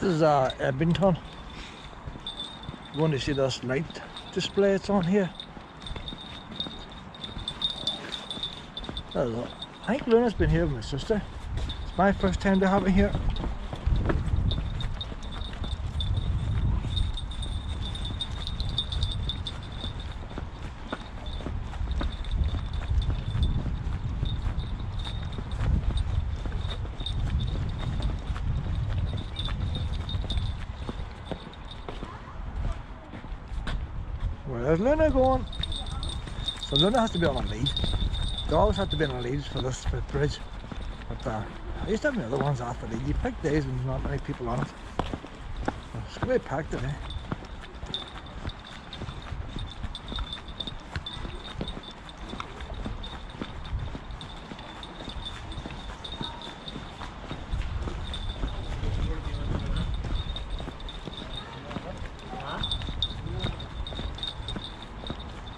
This is Edmonton. You want to see this light display it's on here? I think Luna's been here with my sister. It's my first time to have it here. Where's Luna going? So Luna has to be on a lead. They always have to be on a lead for this bridge. But I used to have the other ones off the lead. You pick days when there's not many people on it. It's going to be packed today.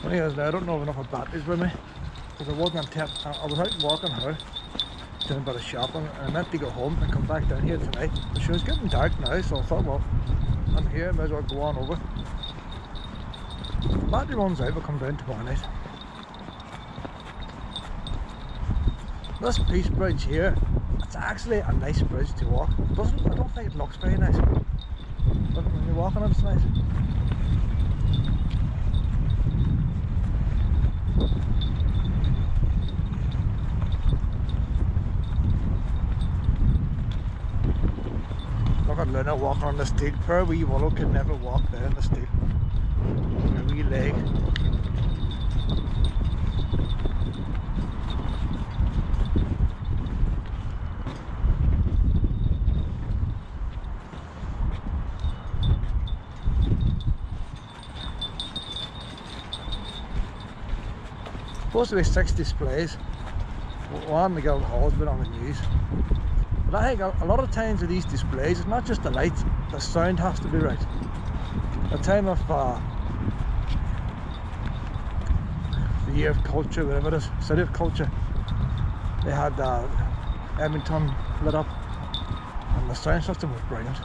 Anyways, I don't know enough of batteries with me because I wasn't on I was out walking her, doing a bit of shopping, and I meant to go home and come back down here tonight. But she was getting dark now, so I thought, well, I'm here, might as well go on over. If the battery runs out, we'll come down tomorrow night. This Peace Bridge here, it's actually a nice bridge to walk. I don't think it looks very nice, but when you're walking it, it's nice. Look at Luna walking on the steel. Poor wee Willow could never walk down the steel. Her wee leg. Supposed to be 6 displays. One in the Guildhall has been on the news. But I think a lot of times with these displays, it's not just the lights, the sound has to be right. The time of the year of culture, whatever it is, city of culture, they had Edmonton lit up and the sound system was brilliant.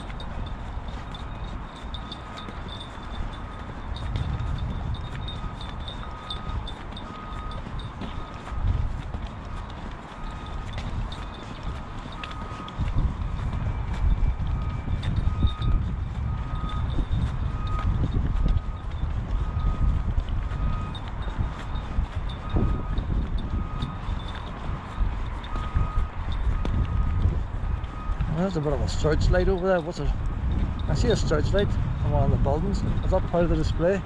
There's a bit of a searchlight over there. What's it? I see a searchlight on one of the buildings. Is that part of the display?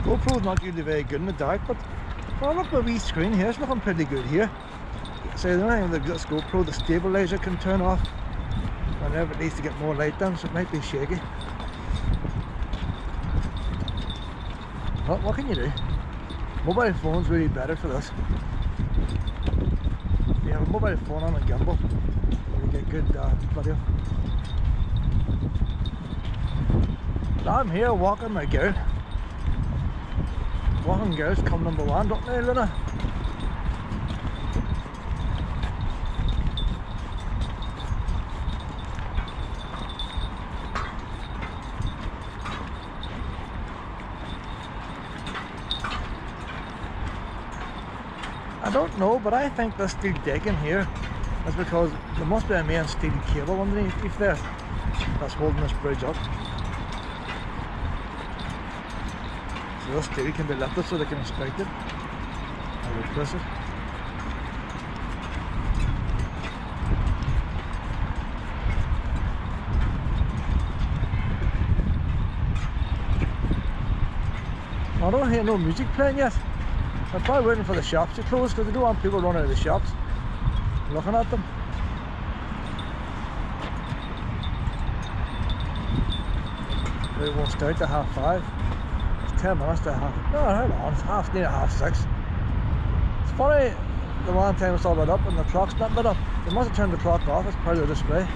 GoPro's not usually very good in the dark, but oh, look at the wee screen here, it's looking pretty good here. So the only thing with this GoPro, the stabilizer can turn off whenever it needs to get more light down, so it might be shaky. But what can you do? Mobile phone's really better for this. You have a mobile phone on a gimbal, you get good video. So I'm here walking my girl. Walking girls come number one, don't they, Luna? I don't know, but I think this steel decking here is because there must be a main steel cable underneath there that's holding this bridge up. So this steel can be lifted so they can inspect it and replace it. I don't hear no music playing yet. I'm probably waiting for the shops to close because they don't want people running out of the shops looking at them. we won't start to 5:30. It's 10 minutes to half. No, hold on, it's near 6:30. It's funny, the one time it's all lit up and the clock's not lit up. They must have turned the clock off as part of the display.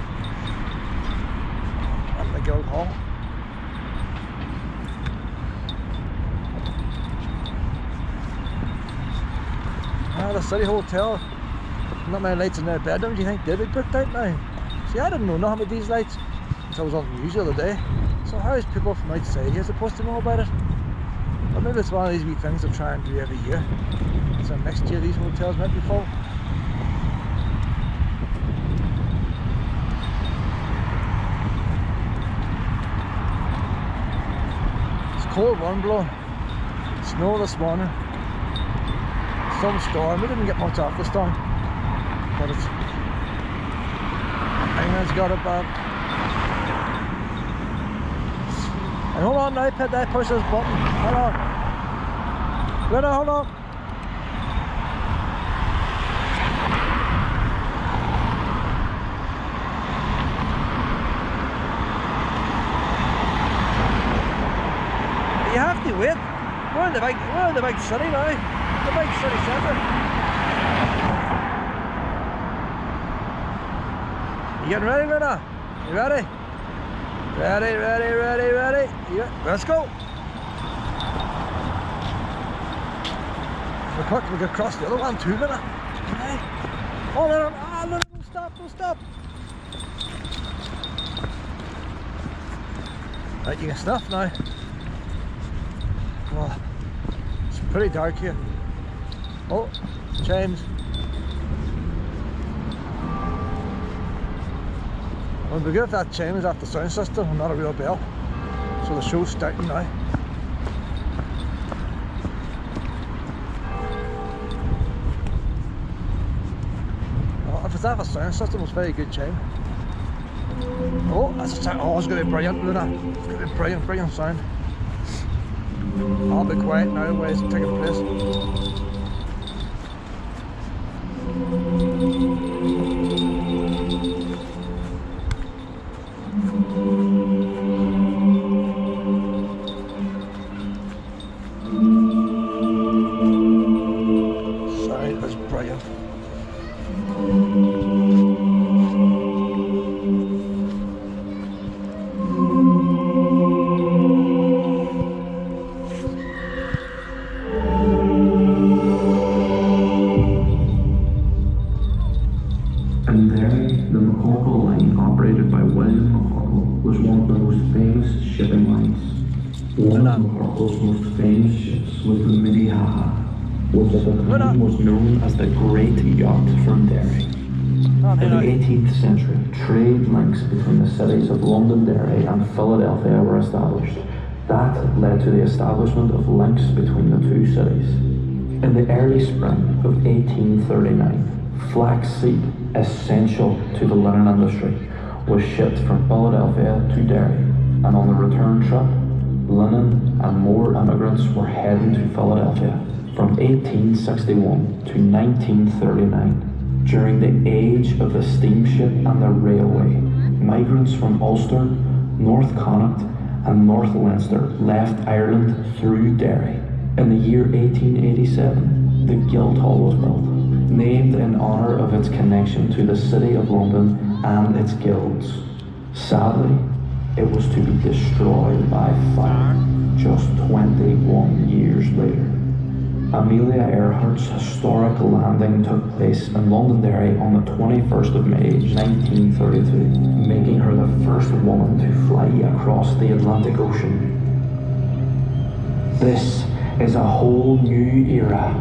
At the Guildhall. The City Hotel, not many lights in their bedroom. Do you think they'd be booked out now? See, I didn't know nothing about these lights until I was on the news the other day. So how is people from outside here supposed to know about it? Or maybe it's one of these wee things they try and do every year. So next year these hotels might be full. It's cold wind blowing. Snow this morning. Some storm. We didn't get much off the storm, but it's England's got it bad. And hold on now, Pet, that push this button. Hold on. Linda, hold on. You have to wait. We're in the big city now. The big city centre. You getting ready, Luna? You ready? Ready. Yeah, let's go. We're quick, we can cross the other one too, Luna. Okay. Oh, Luna, don't stop. Right, you can snuff now. Oh, it's pretty dark here. Oh, chimes. It would be good if that chime is off the sound system and not a real bell. So the show's starting now. Well, if it's off a sound system, it's a very good chime. Oh, that's a sound. Oh, it's going to be brilliant, Luna. It's going to be brilliant sound. I'll be quiet now while it's taking place. Sound is brilliant. One of Morocco's most famous ships was the Minnehaha, which at the time was known as the Great Yacht from Derry. In the 18th century, trade links between the cities of Londonderry and Philadelphia were established. That led to the establishment of links between the two cities. In the early spring of 1839, flaxseed, essential to the linen industry, was shipped from Philadelphia to Derry, and on the return trip, linen and more immigrants were heading to Philadelphia. From 1861 to 1939, during the age of the steamship and the railway, migrants from Ulster, North Connaught and North Leinster left Ireland through Derry. In the year 1887, the Guildhall was built, named in honour of its connection to the City of London and its guilds. Sadly, it was to be destroyed by fire just 21 years later. Amelia Earhart's historic landing took place in Londonderry on the 21st of May 1932, making her the first woman to fly across the Atlantic Ocean. This is a whole new era.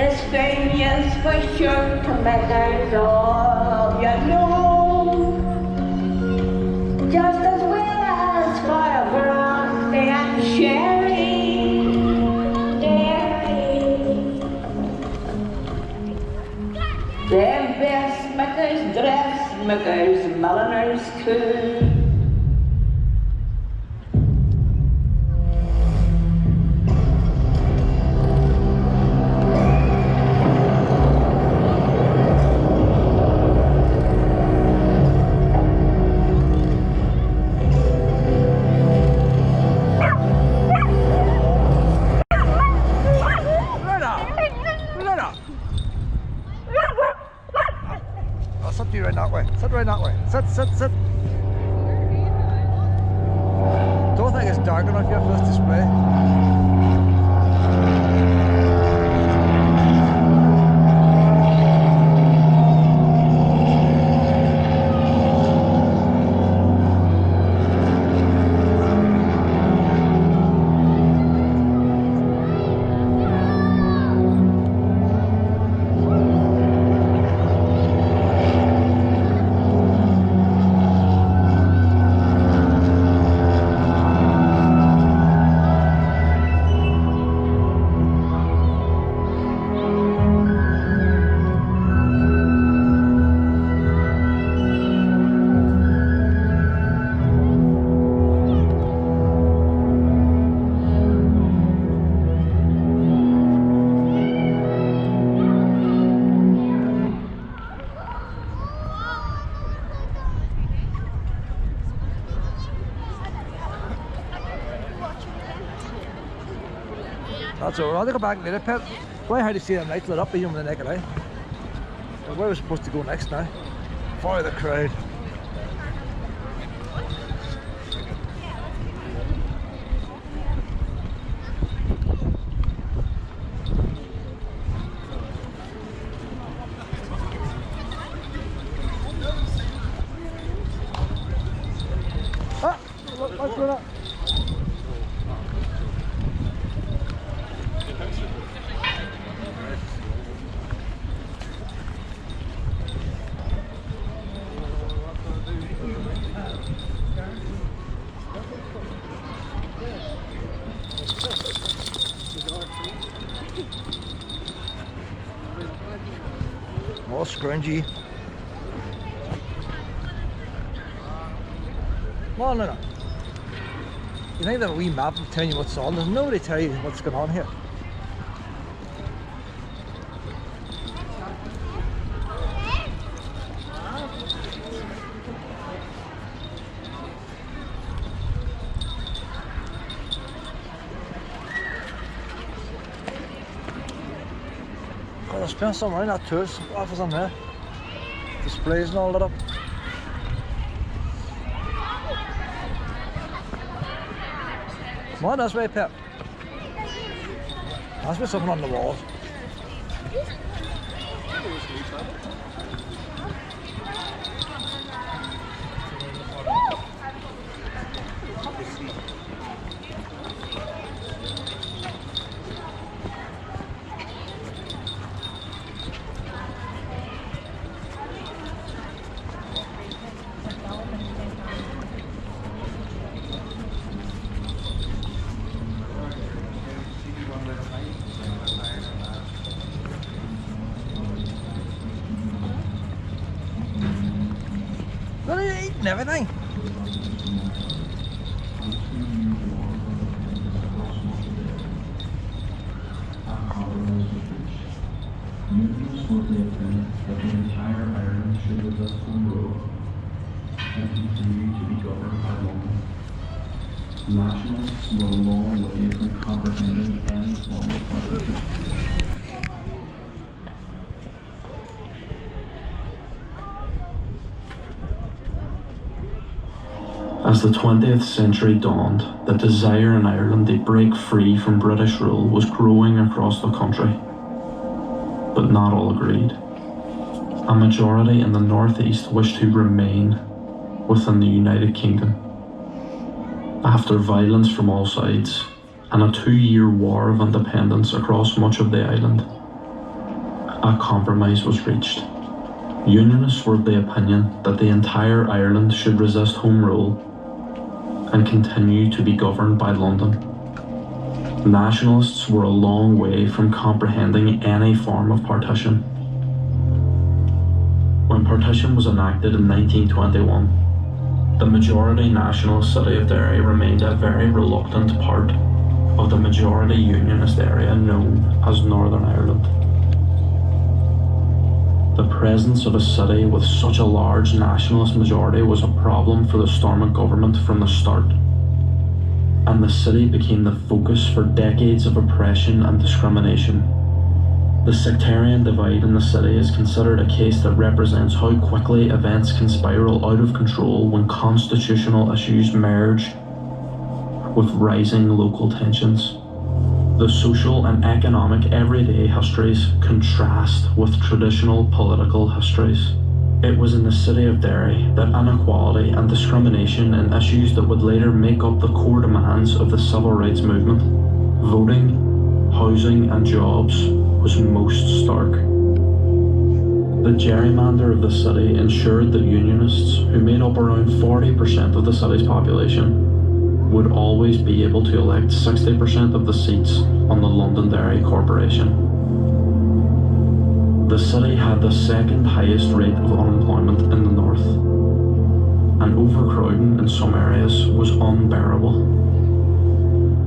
This thing is for sure to make us all you know. Just as well as for Bronte and Sherry, dairy. Them dressmakers, dressmakers, milliners too. Sit. Don't think it's dark enough yet for this display. That's all. I'll go back later, Pet. Why how to see them lights lit up even with the naked eye? So where are we supposed to go next now? Follow the crowd. Ah! What's going on? All scrungy. No. You think that a wee map will tell you what's on? There's nobody tell you what's going on here. There's been some around that tourist office on there. Displays and all lit up. Come on, this way, Pep. Must be something on the wall. What are you eating, everything? News shortly appeared that the entire Ireland should resist on road and continue to be governed by London. Nationalists were long away from comprehending any form of constitution. As the 20th century dawned, the desire in Ireland to break free from British rule was growing across the country. But not all agreed. A majority in the northeast wished to remain within the United Kingdom. After violence from all sides and a 2-year war of independence across much of the island, a compromise was reached. Unionists were of the opinion that the entire Ireland should resist Home Rule and continue to be governed by London. Nationalists were a long way from comprehending any form of partition. When partition was enacted in 1921, the majority nationalist city of Derry remained a very reluctant part of the majority unionist area known as Northern Ireland. The presence of a city with such a large nationalist majority was a problem for the Stormont government from the start, and the city became the focus for decades of oppression and discrimination. The sectarian divide in the city is considered a case that represents how quickly events can spiral out of control when constitutional issues merge with rising local tensions. The social and economic everyday histories contrast with traditional political histories. It was in the city of Derry that inequality and discrimination in issues that would later make up the core demands of the civil rights movement, voting, housing and jobs, was most stark. The gerrymander of the city ensured that unionists, who made up around 40% of the city's population, would always be able to elect 60% of the seats on the Londonderry Corporation. The city had the second highest rate of unemployment in the north, and overcrowding in some areas was unbearable.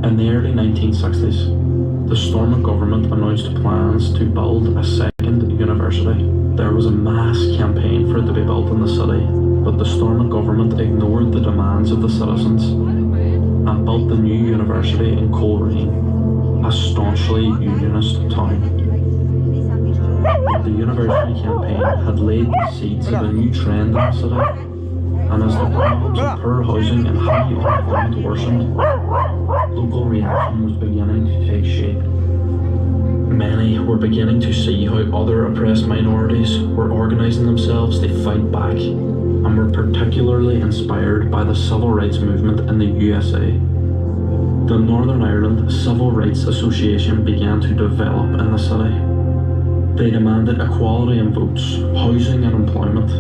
In the early 1960s, the Stormont government announced plans to build a second university. There was a mass campaign for it to be built in the city, but the Stormont government ignored the demands of the citizens and built the new university in Coleraine, a staunchly unionist town. The university campaign had laid the seeds of a new trend in the city, and as the problems of poor housing and high unemployment worsened, local reaction was beginning to take shape. Many were beginning to see how other oppressed minorities were organising themselves to fight back, and were particularly inspired by the civil rights movement in the USA. The Northern Ireland Civil Rights Association began to develop in the city. They demanded equality in votes, housing and employment,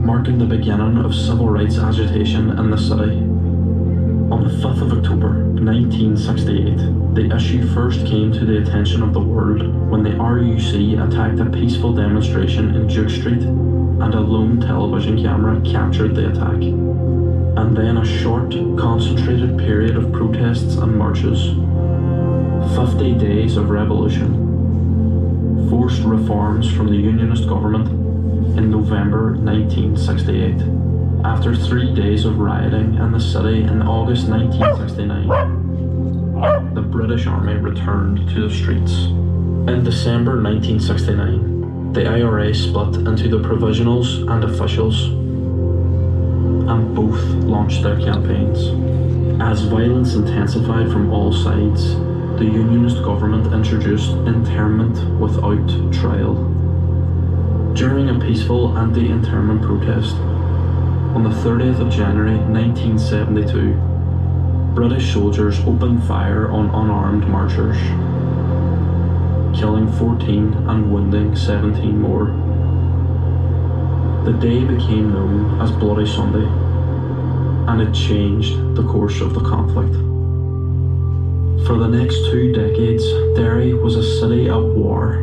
marking the beginning of civil rights agitation in the city. On the 5th of October 1968, the issue first came to the attention of the world when the RUC attacked a peaceful demonstration in Duke Street, and a lone television camera captured the attack. And then a short, concentrated period of protests and marches. 50 days of revolution. Forced reforms from the unionist government in November 1968. After 3 days of rioting in the city in August 1969, the British Army returned to the streets. In December 1969, the IRA split into the provisionals and officials, and both launched their campaigns. As violence intensified from all sides, the unionist government introduced internment without trial. During a peaceful anti-internment protest, on the 30th of January 1972, British soldiers opened fire on unarmed marchers, killing 14 and wounding 17 more. The day became known as Bloody Sunday, and it changed the course of the conflict. For the next 2 decades, Derry was a city at war.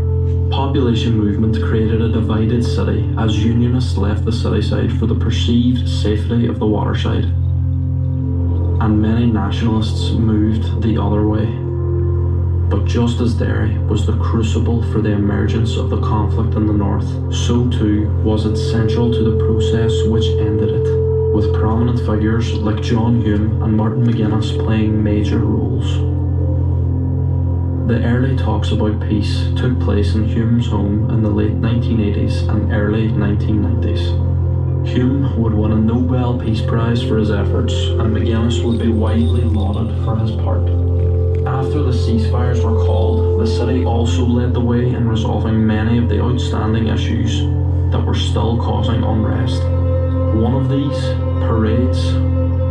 Population movement created a divided city as unionists left the city side for the perceived safety of the waterside, and many nationalists moved the other way. But just as Derry was the crucible for the emergence of the conflict in the north, so too was it central to the process which ended it, with prominent figures like John Hume and Martin McGuinness playing major roles. The early talks about peace took place in Hume's home in the late 1980s and early 1990s. Hume would win a Nobel Peace Prize for his efforts, and McGuinness would be widely lauded for his part. After the ceasefires were called, the city also led the way in resolving many of the outstanding issues that were still causing unrest. One of these, parades,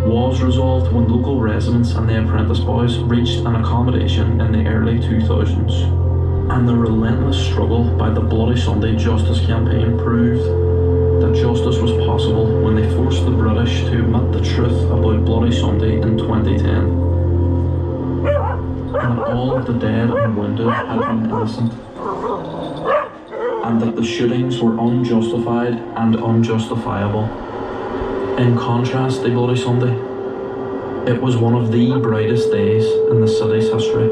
was resolved when local residents and the apprentice boys reached an accommodation in the early 2000s. And the relentless struggle by the Bloody Sunday Justice campaign proved that justice was possible when they forced the British to admit the truth about Bloody Sunday in 2010. And that all of the dead and wounded had been innocent. And that the shootings were unjustified and unjustifiable. In contrast to Bloody Sunday, it was one of the brightest days in the city's history.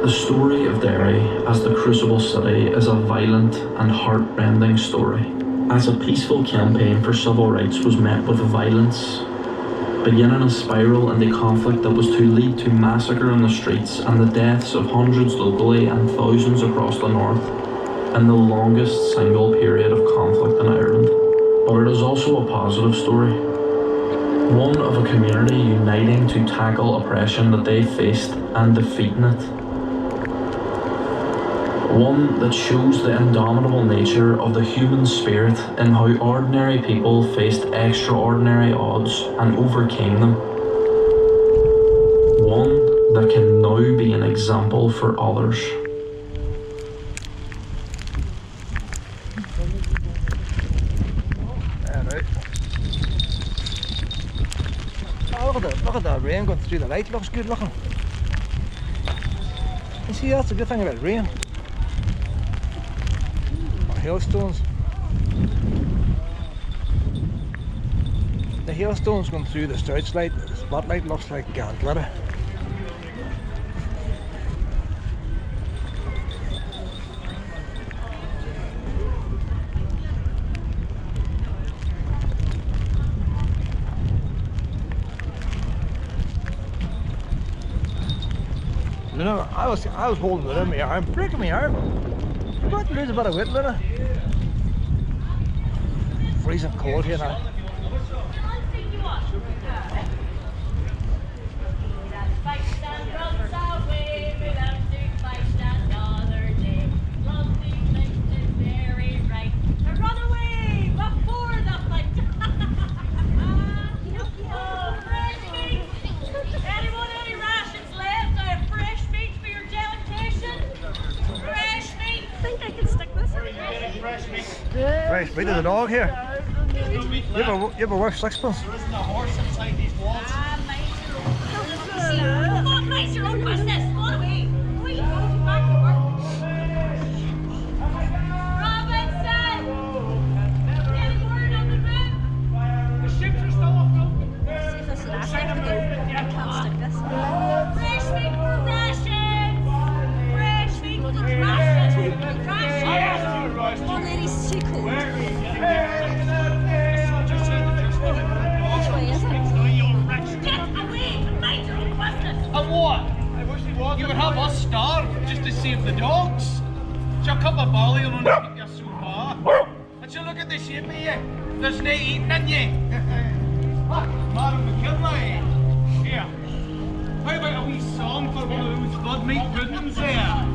The story of Derry as the Crucible City is a violent and heart-rending story. As a peaceful campaign for civil rights was met with violence, beginning a spiral into conflict that was to lead to massacre in the streets and the deaths of hundreds locally and thousands across the north, in the longest single period of conflict in Ireland. But it is also a positive story. One of a community uniting to tackle oppression that they faced and defeating it. One that shows the indomitable nature of the human spirit in how ordinary people faced extraordinary odds and overcame them. One that can now be an example for others. Oh, look at that rain going through the light. Looks good looking. You see, that's the good thing about rain. Hailstones. The hailstones going through the searchlight, the spotlight looks like glitter. You know, I was holding it in my arm, breaking my arm. I'm about to lose a bit of weight, Luna. Freezing cold here now. Fresh meat of the dog here. You ever worth sixpence? There isn't a horse inside these walls. Not nice, your own business. Go away. Wait, go back to work. Robinson! Any word on the move? The ships are still afloat. See if this last time I can't stick this. Fresh meat rations! Fresh meat rations! Rations! One lady's too cold. Which way is it? Get away and mind your own business. And what? You would have us starve just to save the dogs. Chuck up a barley and only keep you so far. But you look at the shape of you. There's no eating in you. Madam McKinley. Here. How about a wee song for one of those blood meat puddings there?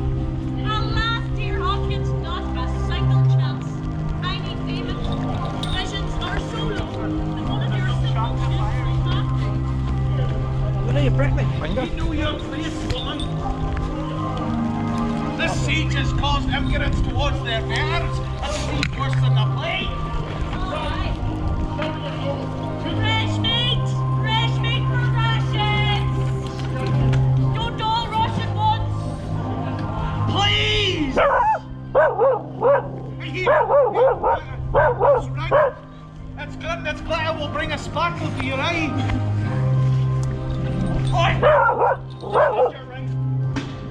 Alas, dear Hawkins, not a single chance. I need payment. Provisions are so low, and one of your simple ships will not do. Luna, you break my finger. You know your place, woman. This siege has caused immigrants towards their betters. That's worse than the plague. Alright. Fresh meat! Fresh meat for rations! Don't all Russian ones! Please! That's good, that's glitter will bring a sparkle to your eye. Oi! What's your ring?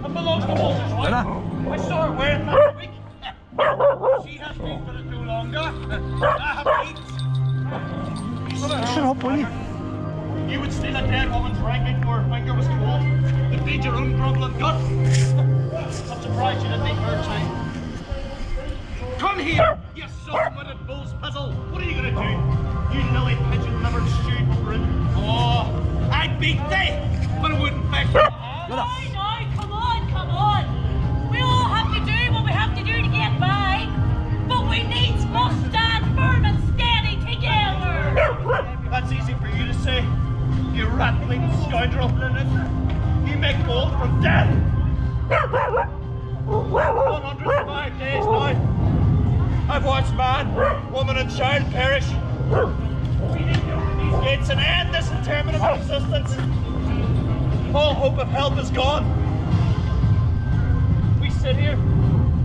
It belongs to Walter's wife. I saw her wearing that week. She has been for it no longer. I have eight. Shut up, will you? You would steal a dead woman's rank before her finger was cold. To feed your own grumbling gut. I'm surprised you didn't make her child. Come here, you soft-witted bull's pizzle. What are you gonna do? You lily pigeon-livered stewed brute. Oh, I'd beat thee, but I wouldn't fetch you. No, come on. We all have to do what we have to do to get by, but we needs must stand firm and steady together. That's easy for you to say, you rat-bleeding scoundrel. You make gold from death. 105 days now. I've watched man, woman and child perish. We need to open these gates and end this interminable existence. All hope of help is gone. We sit here,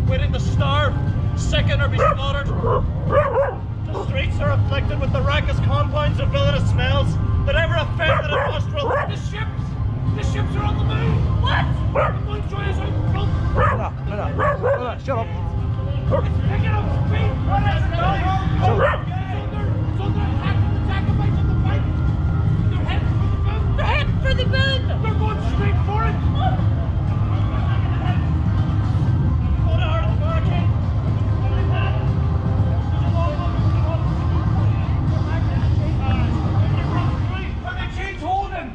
waiting to starve, sicken or be slaughtered. The streets are afflicted with the rankest compounds of villainous smells that ever offended a nostril. The ships are on the move. What? The Moonjoy is out in front. Shut up. It's picking up speed. What is it? It's under attack from the Jacobites on the fight. They're heading for the boom. They're heading for the moon! They're going straight for it. Go to heart of the barricade. Are the chains holding?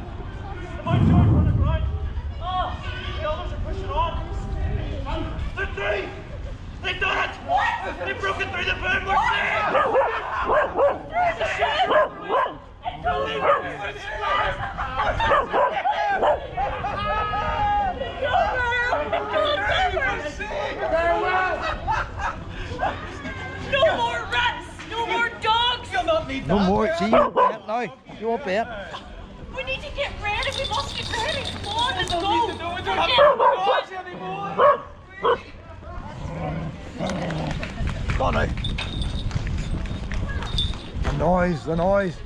The Moonjoy's running right. Oh, the others are pushing on. They're through. They've done it! What? They've broken through the boom! We're safe! Through the ship! No more rats! No more dogs! You'll not need that. No more. See, you won't bet now. You won't bet. We need to get ready. We must get ready. Come on, let's go. We don't have dogs anymore. Go on now. The noise, the noise.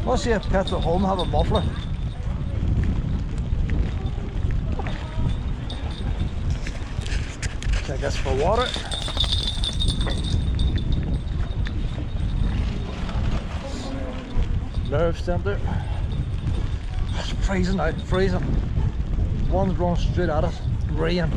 Let's see if pets at home have a muffler. Take this for water. Nerve center. It's freezing out, freezing. One's running straight at us, rain.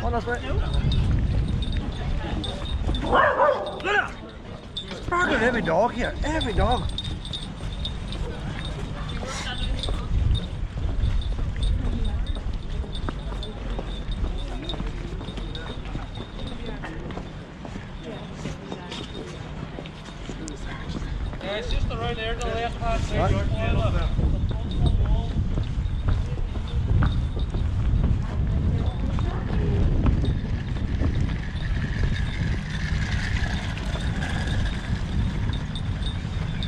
On this way. It's barking every dog here, every dog. Yeah, it's just around there, the left hand side. Right.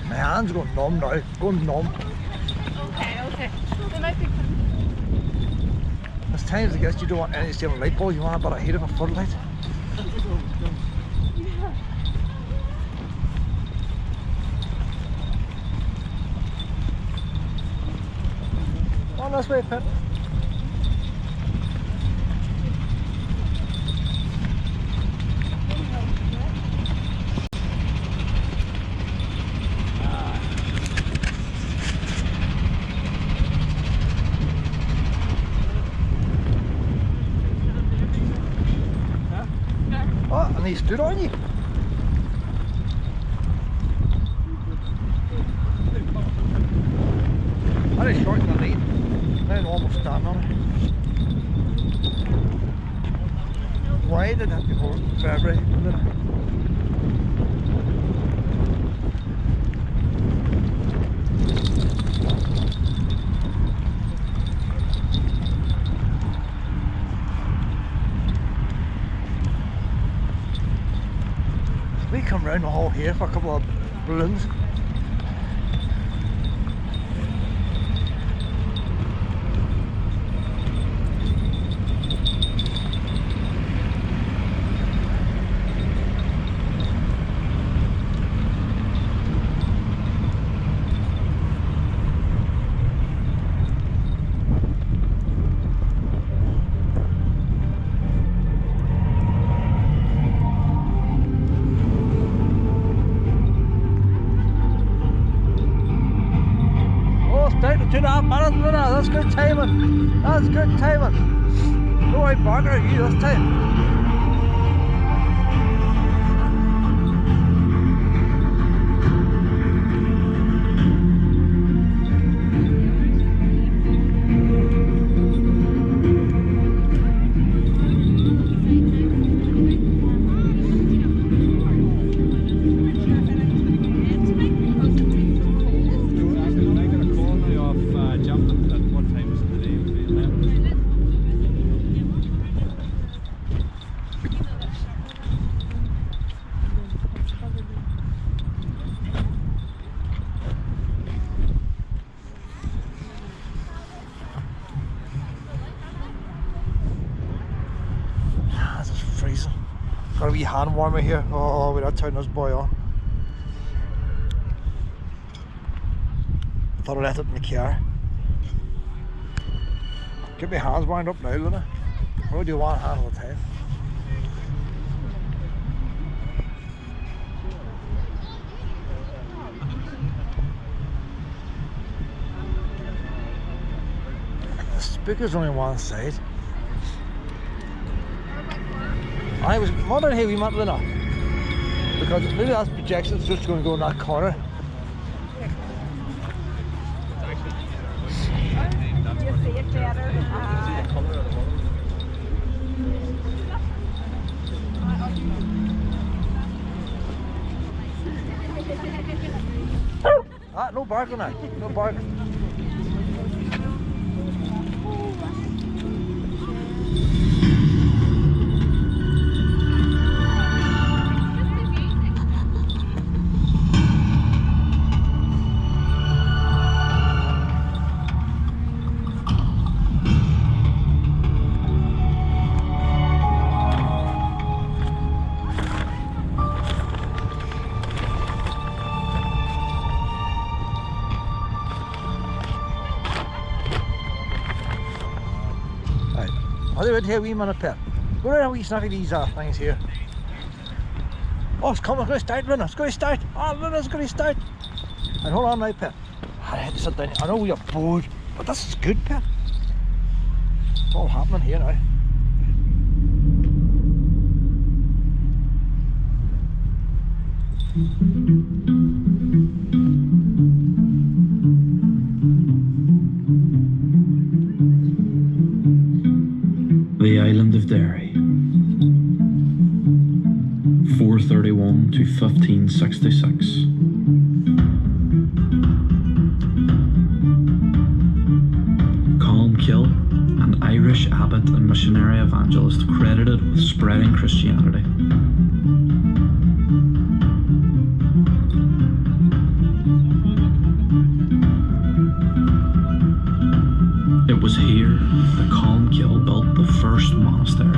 My hands going numb now, going numb. Okay. They might be. There's times I guess you don't want any steel light bulbs, you want a bit of heat of a floodlight. On this way, Pet. Oh, and he stood on you. That is short in the lead. Now almost stand on it. Why did that before February? Didn't it? We come round the hall here for a couple of balloons. Down to 2.5 minutes, that's good timing. That's good timing. No right barker at you this time. Freezing. Got a wee hand warmer here. Oh, we're not turning this boy on. I thought I left it in the car. Get my hands wound up now, Luna. Or do you want hand all the time? The speaker's only on one side. I was wondering how we met Luna, because maybe that projection's just going to go in that corner. You see it better. No barking now, no barking. I'll do it here, wee minute, Pet. Go around a wee sniff of these things here. Oh, it's coming, it's going to start, Luna, it's going to start. Oh, Luna's going to start. And hold on now, Pet. I had to sit down. I know you're bored, but this is good, Pet. It's all happening here now. The island of Derry, 431 to 1566. Columkill, an Irish abbot and missionary evangelist credited with spreading Christianity. It was here that Columkill built the first monastery.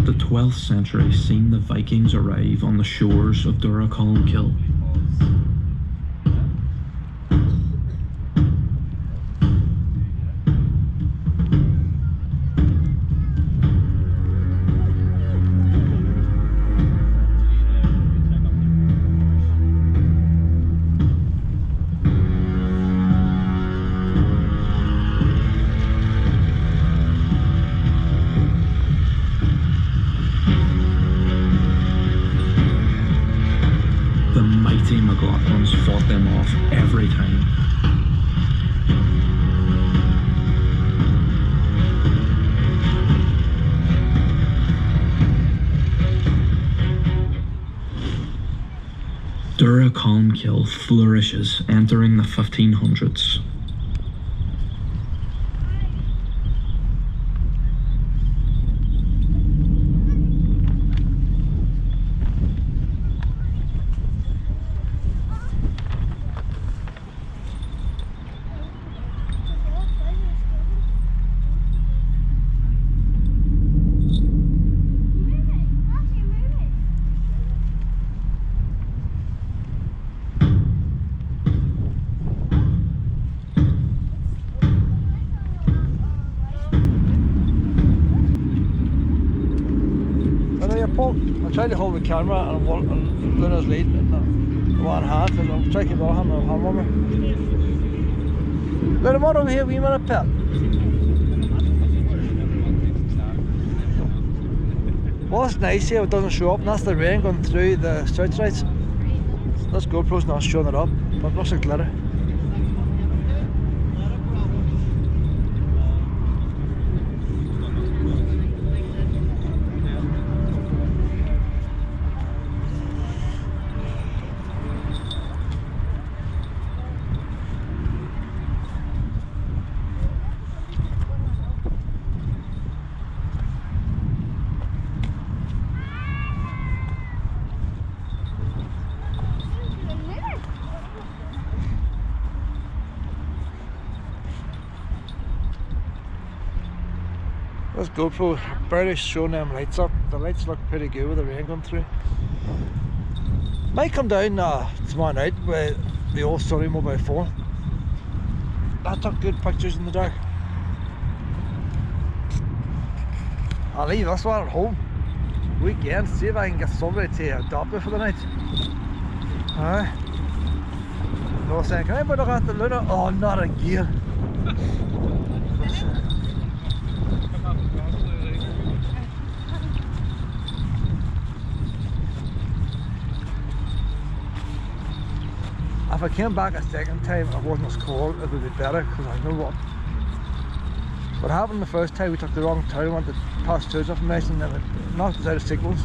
The 12th century seen the Vikings arrive on the shores of Dura Columkill. Fought them off every time. Stir a calm kill flourishes entering the 1500s. I tried to hold the camera and Luna's leading in the one hand, and I'm trying to keep her hand on me. Luna, come on over here, wee minute, pet. What's nice here, it doesn't show up, and that's the rain going through the searchlights. This GoPro's not showing it up, but it looks like glitter. This GoPro barely showing them lights up. The lights look pretty good with the rain going through. Might come down tomorrow night with the old Sony mobile phone. That took good pictures in the dark. I'll leave this one at home. Weekend, see if I can get somebody to adopt it for the night. Alright. No saying, can I put a look at the Luna? Oh, not again. If I came back a second time and it wasn't as cold, it would be better, because I know what happened the first time. We took the wrong turn, went to pass two information, and it knocked us out of signals.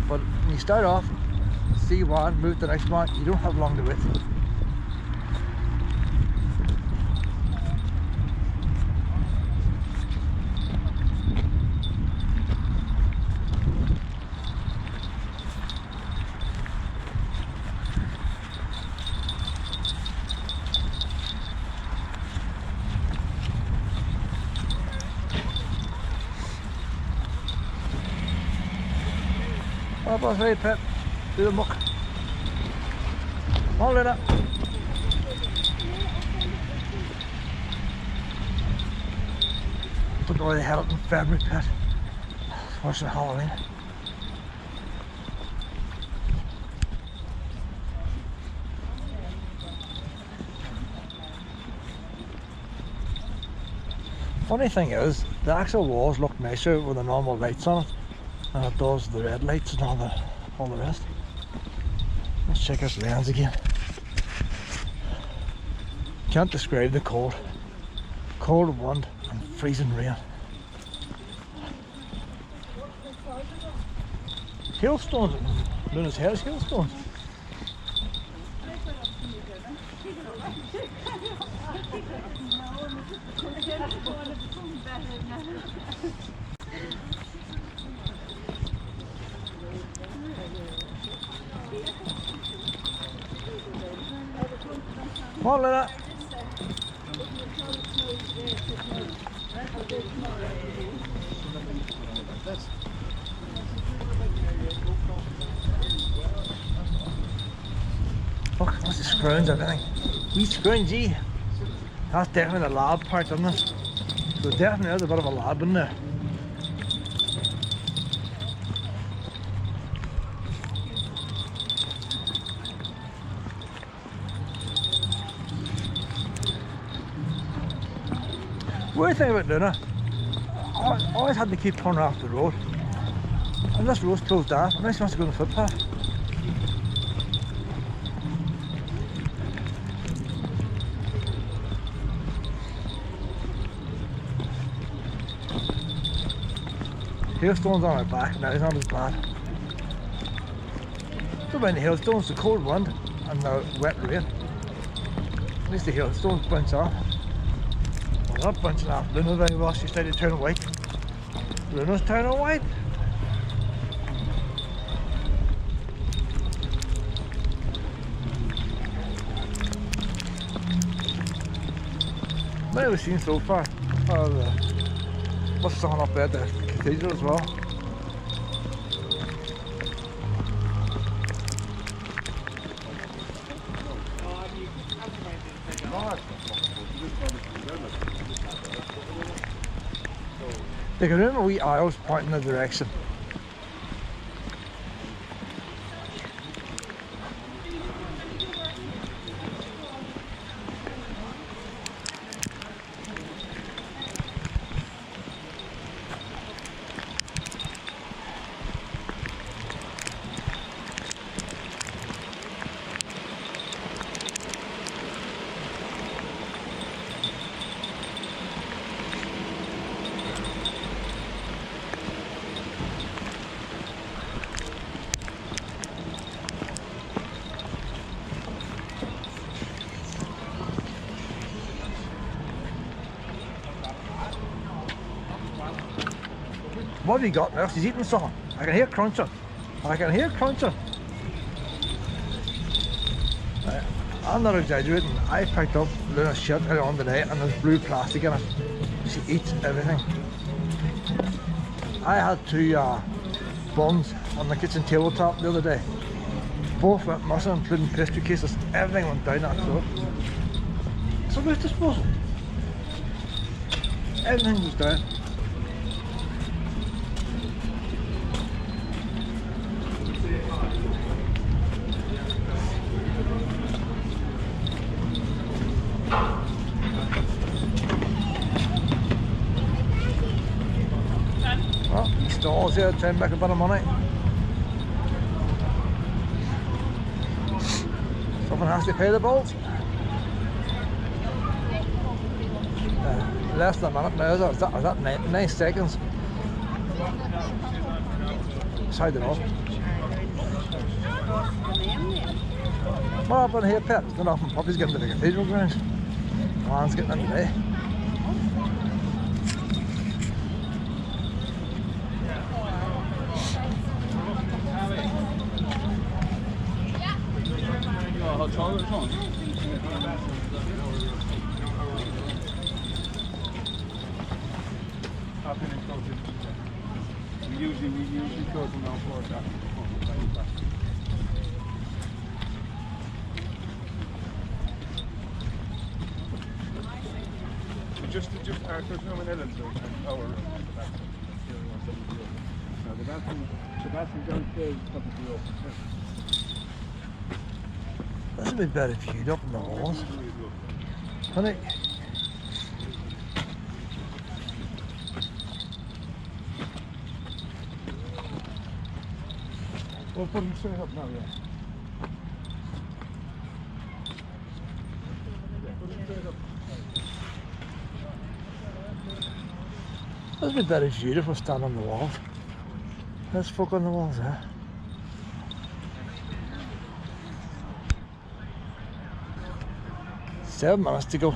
But when you start off, see one, move to the next one, you don't have long to wait. Oh, that's right, Pet. Do the muck. Hold it up. Don't know why they had it in February, Pet. It's worse than Halloween. Funny thing is, the actual walls look nicer with the normal lights on it. And it does the red lights and all the rest. Let's check this lens again. Can't describe the cold. Cold wind and freezing rain. Hailstones. Luna's hair is hailstones. Come on, Luna. Look, what's the scrounge and everything? Wee scroungy. That's definitely the lab part, isn't it? So definitely there's a bit of a lab in there. Weird thing about Luna, I always had to keep turning off the road. And this road's closed down, and now she wants to go on the footpath. Hailstones on my back now, it's not as bad. Don't mind the hailstones, the cold wind and the wet rain. At least the hailstones bounce off. Well, they're not bouncing off Luna very well, she started turning white. Luna's turning white. What we've seen so far are what's song up there at the cathedral as well. They can remember wee aisles pointing in the direction. What have you got now? She's eating something. I can hear crunching. I can hear crunching. I'm not exaggerating. I picked up Luna's shit earlier on today and there's blue plastic in it. She eats everything. I had two buns on the kitchen tabletop the other day. Both went missing, including pastry cases. Everything went down that throat. It's a waste disposal. Everything was down. Well, stalls here, trying to make a bit of money. Someone has to pay the bills. Less than a minute now, is that 9 seconds? It's hard enough. What happened here, Pet? There's nothing. Puppy's getting to the cathedral grounds. Man's getting in today. We usually close them down for that. Just Arthur's room in Ellen's room and our room in the bathroom. Now the bathroom downstairs is probably open. That's a bit better viewed up in the walls. Honey. We'll put them straight up now, yeah. Put them straight up. That's a bit better viewed if we stand on the walls. Let's fuck on the walls there. 7 minutes to go.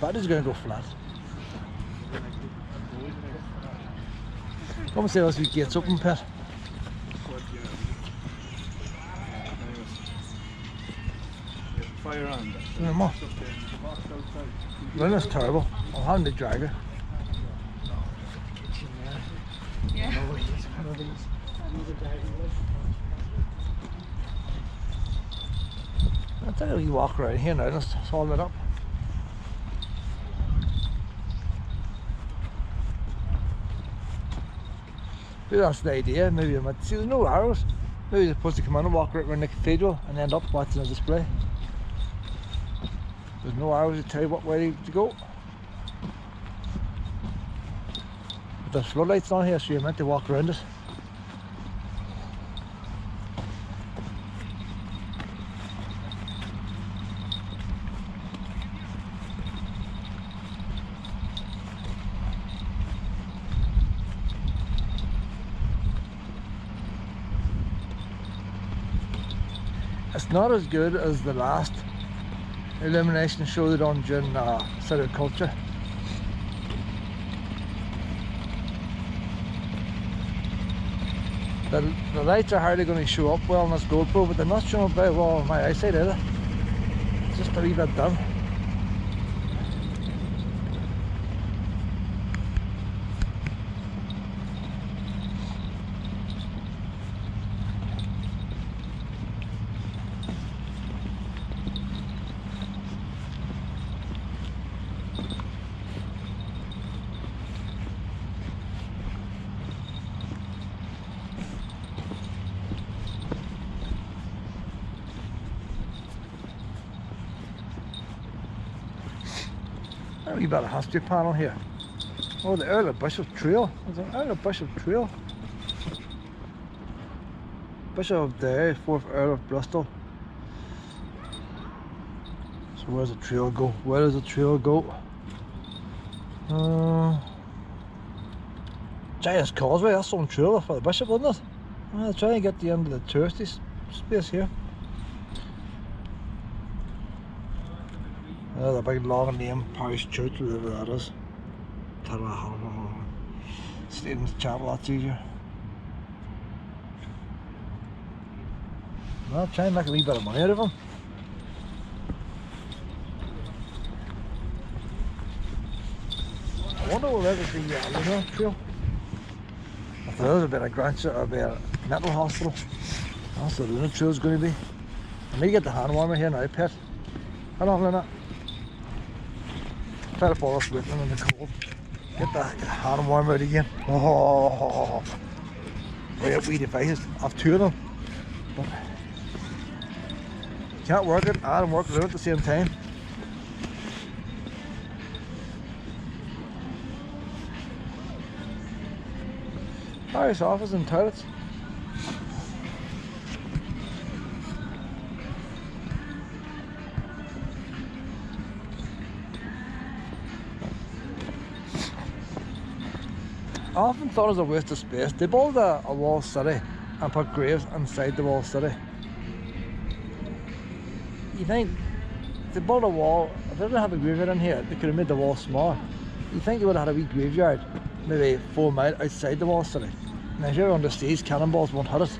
Battery's going to go flat. Come and see us with gates open, Pet. Fire on. No more. Luna's terrible. I'm having to drag her. Yeah. I'll tell you, we walk around here now, it's all lit up. Maybe that's the idea. Maybe you might see there's no arrows. Maybe you're supposed to come in and walk around the cathedral and end up watching a display. There's no arrows to tell you what way to go. But there's floodlights on here, so you're meant to walk around it. It's not as good as the last illumination show they done during City Culture. The lights are hardly going to show up well on this GoPro, but they're not showing up very well on my eyesight either. It's just a wee bit done. A wee bit of history panel here. Oh, the Earl of Bishop Trail. There's an Earl of Bishop Trail. Bishop of Derry, 4th Earl of Bristol. So where's the trail go? Where does the trail go? Giant's Causeway, that's some trail for the Bishop, isn't it? I'll try and get the end of the touristy space here. There's a big long name, Parish Church, whatever that is. Stephen's Chapel, that's easier. I'll try and make a wee bit of money out of them. I wonder will ever see the Londonderry trail. If there is a bit of grant, or a bit of mental hospital, that's the Luna trail's going to be. I need to get the hand warmer here now, pet. How long, Luna? Try to fall us sweating in the cold. Get the hand warmer out again. Oh, great wee devices. I've two of them. But can't work it and work it out at the same time. Parish office and toilets. I often thought it was a waste of space. They built a wall city and put graves inside the wall city. You think they built a wall, if they didn't have a graveyard in here, they could have made the wall smaller. You think they would have had a wee graveyard, maybe 4 miles outside the wall city. Now if you're under siege, cannonballs won't hit it.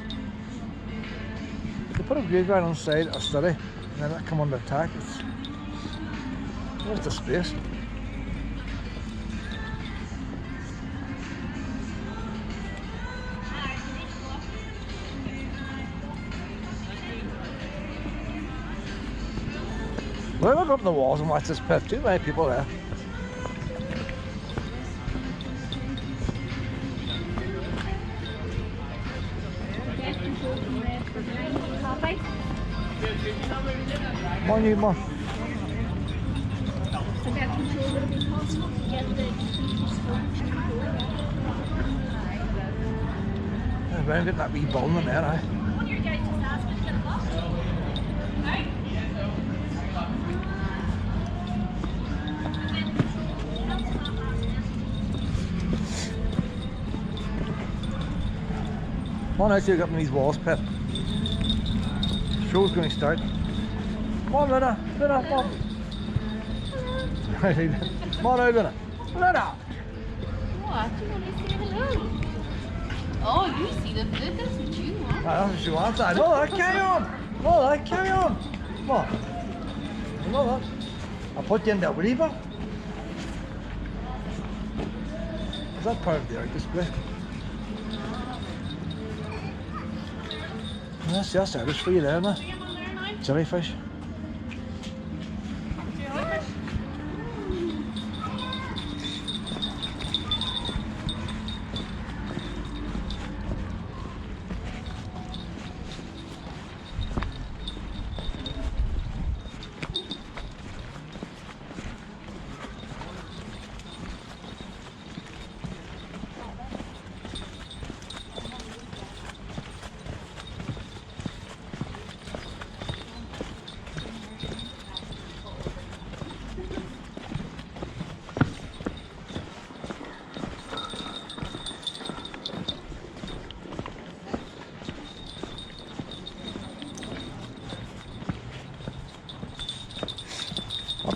They put a graveyard inside a city and then it come under attack. Where's the space? We'll look up the walls and watch this pit. Too many people there. Come on, you mum. I'm getting that wee bone in there, eh? Come on out here, up in these walls, Pip. Show's going to start. Come on, Luna. Luna, come on. Come on out, Luna. Luna! What? You want to say hello? Oh, you see the food, that's what you want. That's what she wants. I know that. Carry on. Know that. Carry on. Come on. I know that. I'll put you in the river. Is that part of the art display? Yes, yes, there is for you there, man. Jellyfish.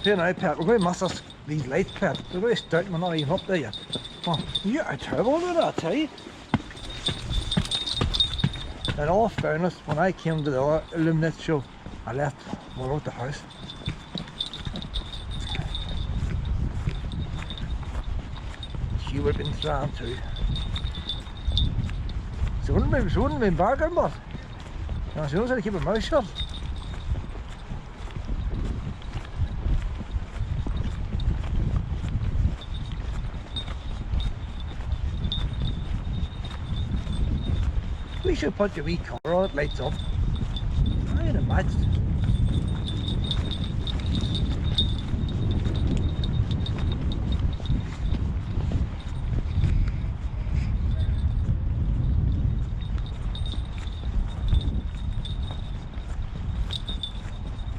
here now, Pat. We're going to miss these lights, Pat. They're going to start and we're not even up there yet. Oh, you are terrible at it, I tell you. In all fairness, when I came to the Illuminate show, I left Will at the house. She would have been trying too. She wouldn't have been bargaining, but no, she knows how to keep her mouth shut. We should put your wee cover on it, lights up. I ain't a match.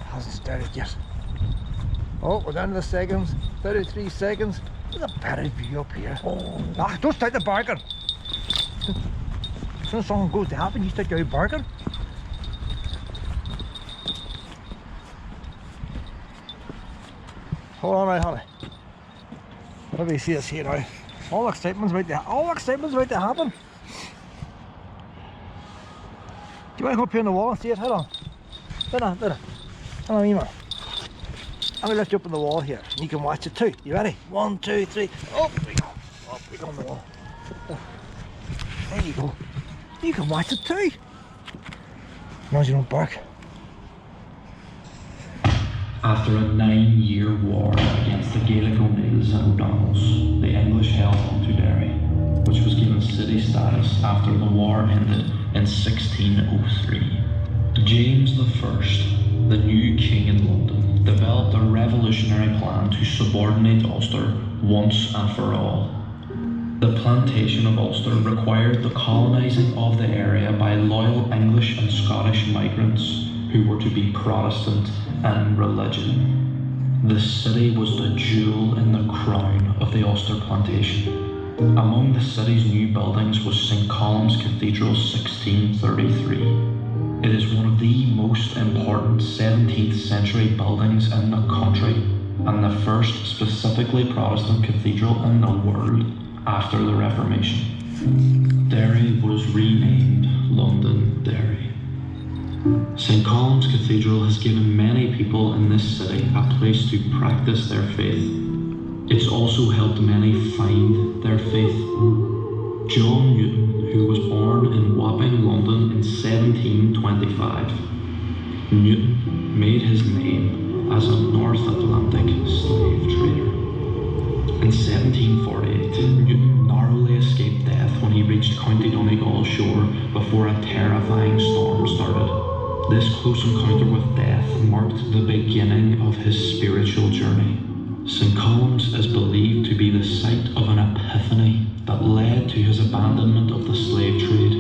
Hasn't started yet. Oh, we're down to the seconds. 33 seconds. There's a better view up here. Ah, don't start the barking. As soon as something goes to happen, you start your barking. Hold on right, honey. Let me see this here now. All excitement's about to happen. Do you want to go up here on the wall and see it? Hold on. Hold on, Emma. I'm going to lift you up on the wall here. You can watch it too. You ready? 1, 2, 3. Up we go. Up we go on the wall. There you go. You can watch it too. As long as you don't bark. After a 9-year war against the Gaelic O'Neills and O'Donnells, the English held Londonderry, which was given city status after the war ended in 1603. James I, the new king in London, developed a revolutionary plan to subordinate Ulster once and for all. The plantation of Ulster required the colonising of the area by loyal English and Scottish migrants who were to be Protestant in religion. The city was the jewel in the crown of the Ulster plantation. Among the city's new buildings was St. Columb's Cathedral 1633. It is one of the most important 17th century buildings in the country and the first specifically Protestant cathedral in the world after the Reformation. Derry was renamed Londonderry. St. Columb's Cathedral has given many people in this city a place to practice their faith. It's also helped many find their faith. John Newton, who was born in Wapping, London in 1725, Newton made his name as a North Atlantic slave trader. In 1748, Newton narrowly escaped death when he reached County Donegal shore before a terrifying storm started. This close encounter with death marked the beginning of his spiritual journey. St. Columb's is believed to be the site of an epiphany that led to his abandonment of the slave trade.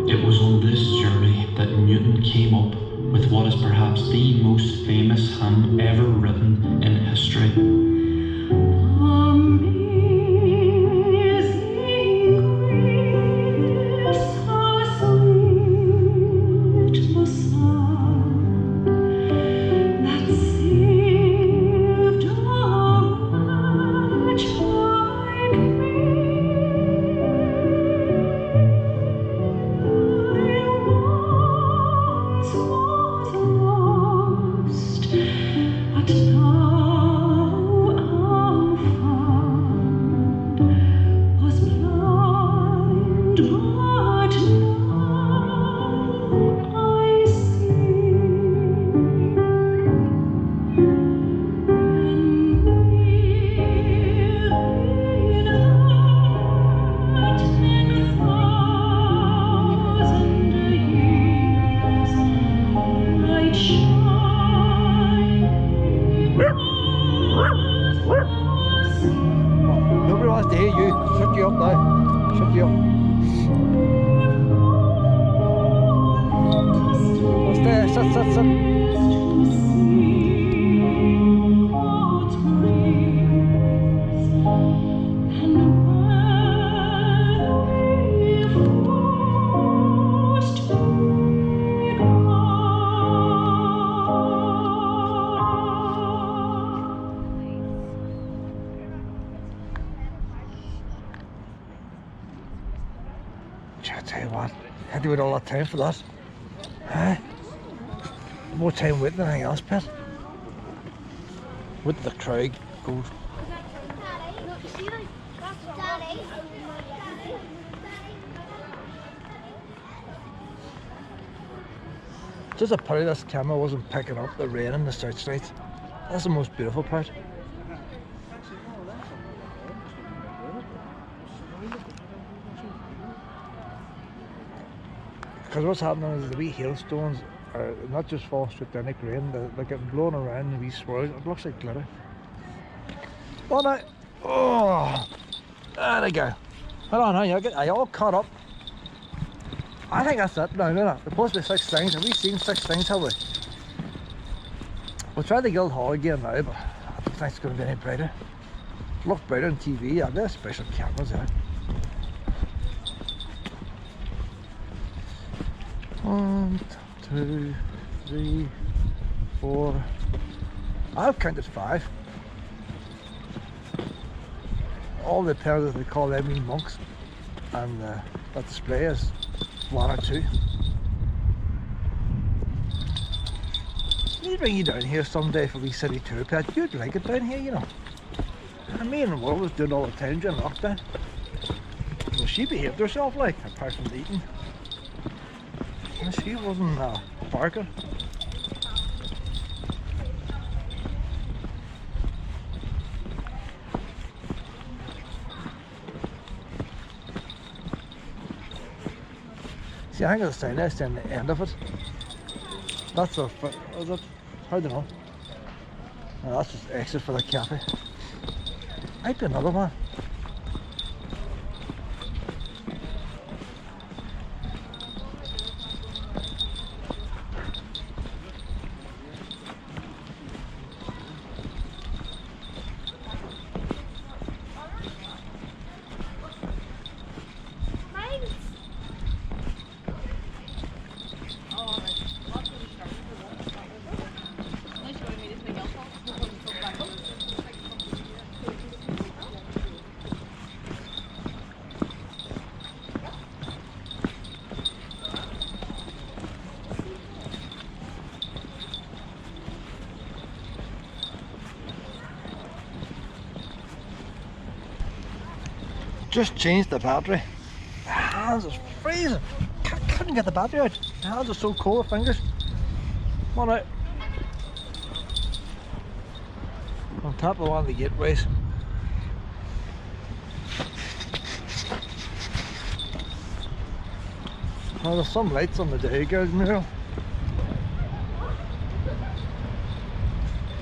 It was on this journey that Newton came up with what is perhaps the most famous hymn ever written in history. wait all that time for that. More time waiting than anything else, pet. Wait till the crowd goes. Just a pity this camera wasn't picking up the rain and the searchlights. That's the most beautiful part. Because what's happening is the wee hailstones are not just falling straight down like rain, they're getting blown around in wee swirls. It looks like glitter. Oh no! Oh! There they go. Hold on, honey, I all caught up. I think that's it. No, there's supposed to be 6 things. Have we seen 6 things, have we? We'll try the Guildhall again now, but I don't think it's going to be any brighter. Look brighter on TV. Yeah, there's special cameras there. 1, 2, 3, 4. I've counted 5. All the pairs that they call them mean monks, and that display is 1 or 2. Need to bring you down here someday for a wee city tour, pet. You'd like it down here, you know. And me and the world was doing all the time during lockdown. Well, she behaved herself like, apart from eating. And she wasn't barking. See, I think it's the sign that's down the end of it. That's a, is it? I don't know. No, that's just exit for the cafe. Might be another one. Just changed the battery. The hands are freezing. Couldn't get the battery out. The hands are so cold, the fingers. Come on out. On top of one of the gateways. Well, there's some lights on the day, guys. Mirror.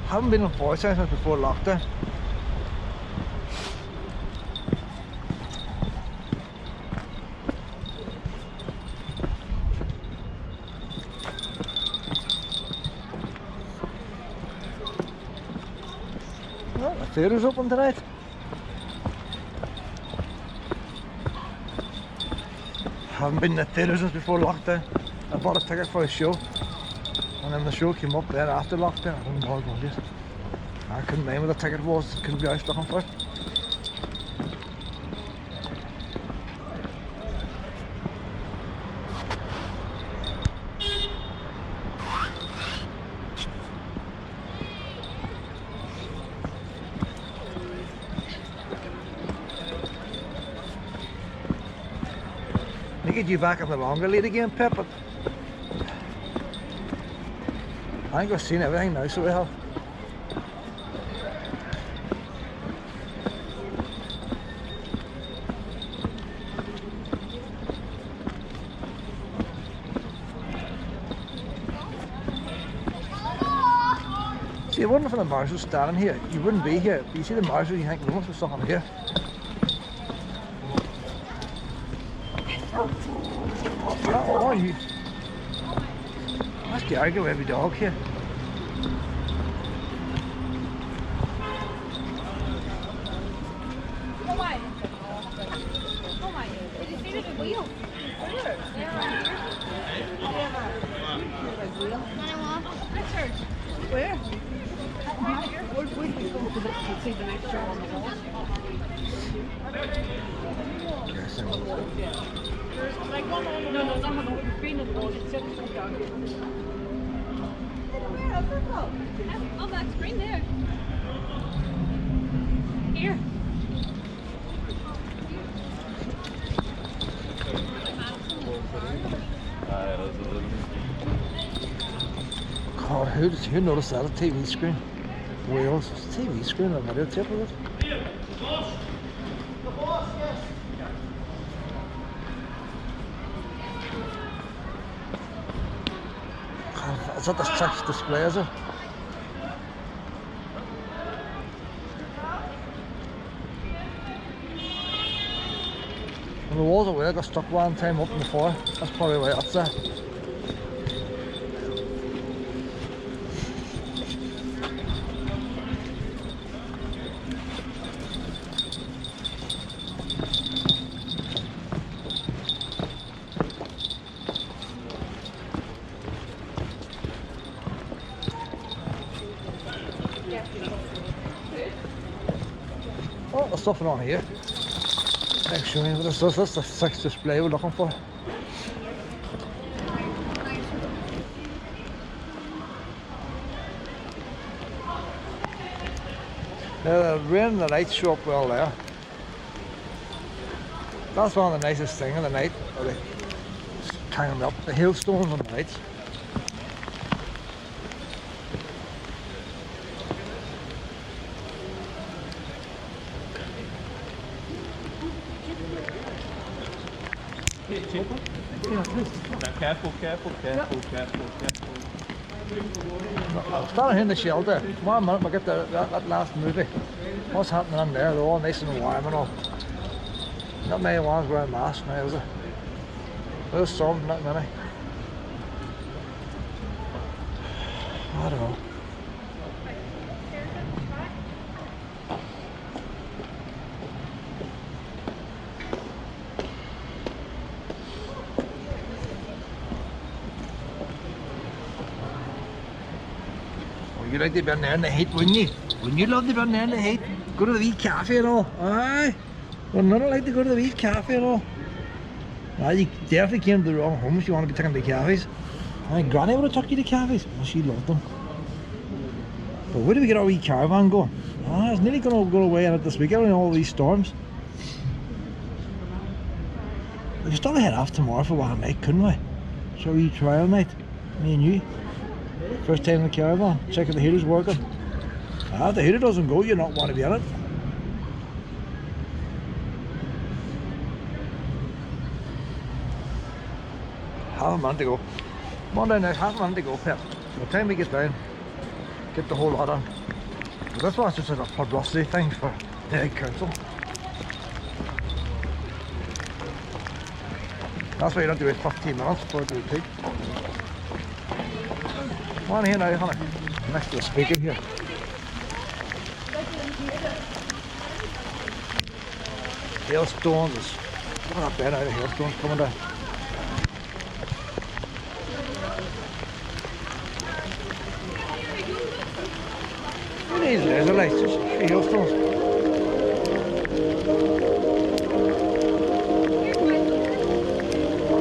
Haven't been on voice since before lockdown. Well, the theatre's open tonight. Haven't been in the theatre since before lockdown. I bought a ticket for a show, and then the show came up then after lockdown. I don't know what it was. I couldn't name what the ticket was, couldn't be out looking for it. I get you back on the longer lead again, Pip, but I think we've seen everything now, so we have. See, I wonder if the marshal's standing here. You wouldn't be here. You see the marshal, you think, there must be something here. Oh, you must be arguing with every dog here. Come on. Come on. Did you see the wheel? Richard. Where? Where we go to see the next show on the wall? Yes, No, it's not the green and gold. It's just dark. Oh, that's green there. Here. God, who noticed that? A TV screen. Wales. It's a TV screen on the videotape of it. God, is that the 6 display, is it? Well, there was a way I got stuck one time up in the floor. That's probably why that's there. Oh, there's something on here. Thanks, show me what this is. That's the 6 display we're looking for. The rain and the lights show up well there. That's one of the nicest things in the night. They hang them up, the hailstones on the lights. Careful. I'm standing here in the shelter. One minute we get that last movie. What's happening in there? They're all nice and warm and all. Not many ones wearing masks now, is there? There's some, not many. I don't know. You'd like to be in there in the heat, wouldn't you? Wouldn't you love to be in there in the heat? Go to the wee cafe and all. Aye. Would not like to go to the wee cafe and all. Well, you definitely came to the wrong home if you want to be taking the cafes. My granny would have took you to cafes. Well, she loved them. But where do we get our wee caravan going? Ah, it's nearly going to go away in it this weekend with all these storms. We could still head off tomorrow for one night, couldn't we? So a wee trial night, me and you. First time in the caravan, check if the heater's working. Ah, if the heater doesn't go, you don't want to be in it. Half a minute to go. Come on down now, half a minute to go, Pep. By the time we get down, get the whole lot on. But this one's just a publicity thing for the Egg Council. That's why you don't do it 15 minutes before it repeat. Come on here now, honey. Next to the speaker here. Hailstones. Look at that bed out of hailstones coming down. These laser lights, just 3 hailstones.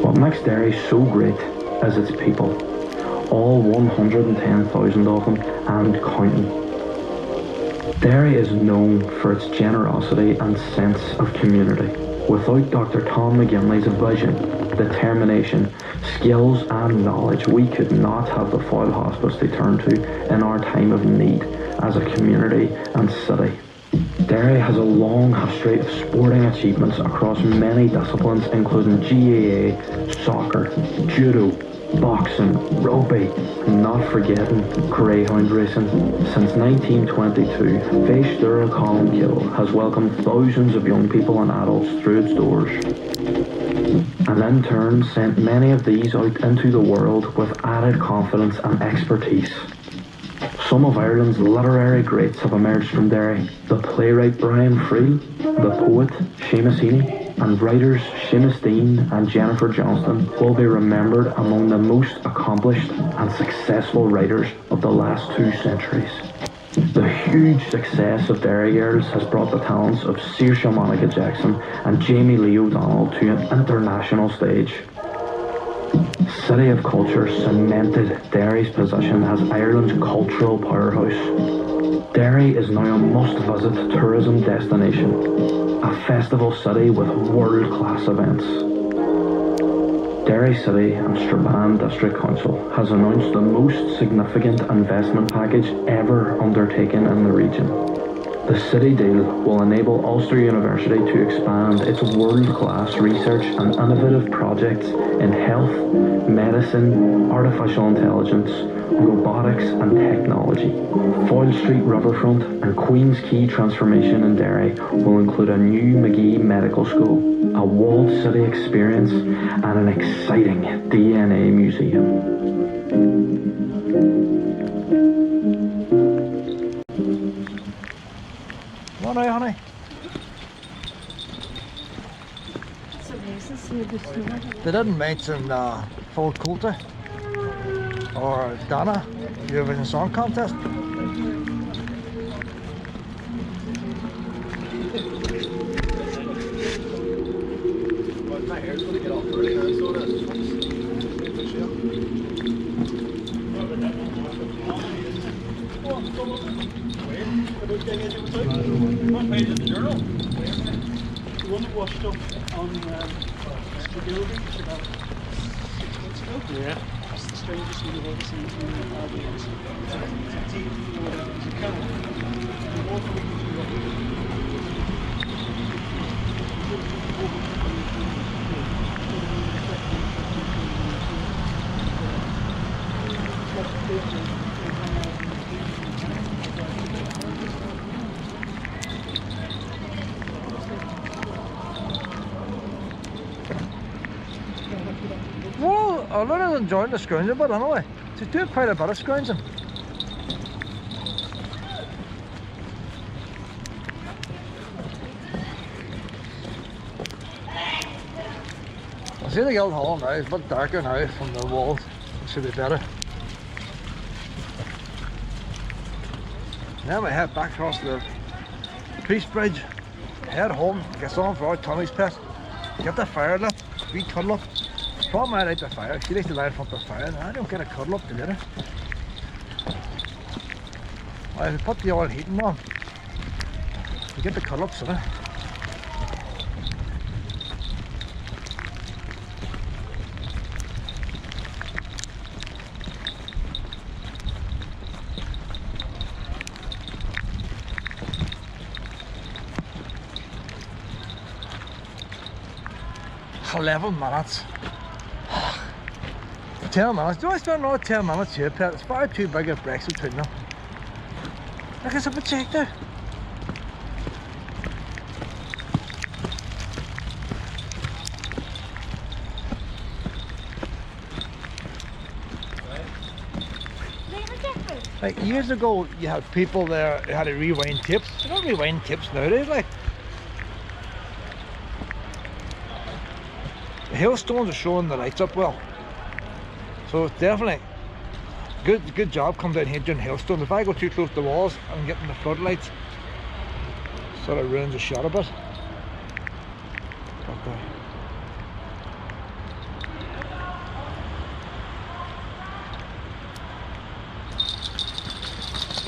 What makes Derry so great is its people. All 110,000 of them and counting. Derry is known for its generosity and sense of community. Without Dr. Tom McGinley's vision, determination, skills and knowledge, we could not have the Foyle Hospice to turn to in our time of need as a community and city. Derry has a long history of sporting achievements across many disciplines including GAA, soccer, judo, boxing, rugby, and not forgetting greyhound racing. Since 1922, Fèis Dúra Colmcille has welcomed thousands of young people and adults through its doors, and in turn sent many of these out into the world with added confidence and expertise. Some of Ireland's literary greats have emerged from Derry. The playwright Brian Friel, the poet Seamus Heaney, and writers Seamus Dean and Jennifer Johnston will be remembered among the most accomplished and successful writers of the last 2 centuries. The huge success of Derry Girls has brought the talents of Saoirse Monica Jackson and Jamie Lee O'Donnell to an international stage. City of Culture cemented Derry's position as Ireland's cultural powerhouse. Derry is now a must-visit tourism destination, a festival city with world-class events. Derry City and Strabane District Council has announced the most significant investment package ever undertaken in the region. The city deal will enable Ulster University to expand its world-class research and innovative projects in health, medicine, artificial intelligence, robotics and technology. Foyle Street Riverfront and Queen's Quay transformation in Derry will include a new McGee Medical School, a walled city experience and an exciting DNA museum. All right, honey. It's amazing seeing the snow. They didn't mention Full Coulter or Donna, Eurovision Song Contest. My hair's gonna get off early now, so it is. What page of the journal? The one that washed up on Mr. Gilby about 6 months ago. Yeah. That's the strangest thing I've ever seen in the audience. It's a team or whatever, it's a kennel. And all the weekends we got Well, I really enjoyed the scrounging, but anyway, to do quite a bit of scrounging. I see the Guild Hall now, it's a bit darker now from the walls, it should be better. Now we head back across the Peace Bridge, head home, get some for our Tommy's pet, get the fire lit, we cuddle up. Problem I like the fire, she likes to lie in front of the fire and I don't get a cuddle up together. Well, if we put the oil heating on, we get the cuddle ups in it. $11 minutes. 10 minutes. Do I spend another 10 minutes here, Pet? It's far too big a Brexit between them. Look, it's a projector. Like years ago, you had people there who had to rewind tapes. You don't rewind tapes nowadays, like. The hailstones are showing the lights up well. So it's definitely good job come down here doing hailstones. If I go too close to the walls, I'm getting the floodlights. Sort of ruins the shot a bit. But,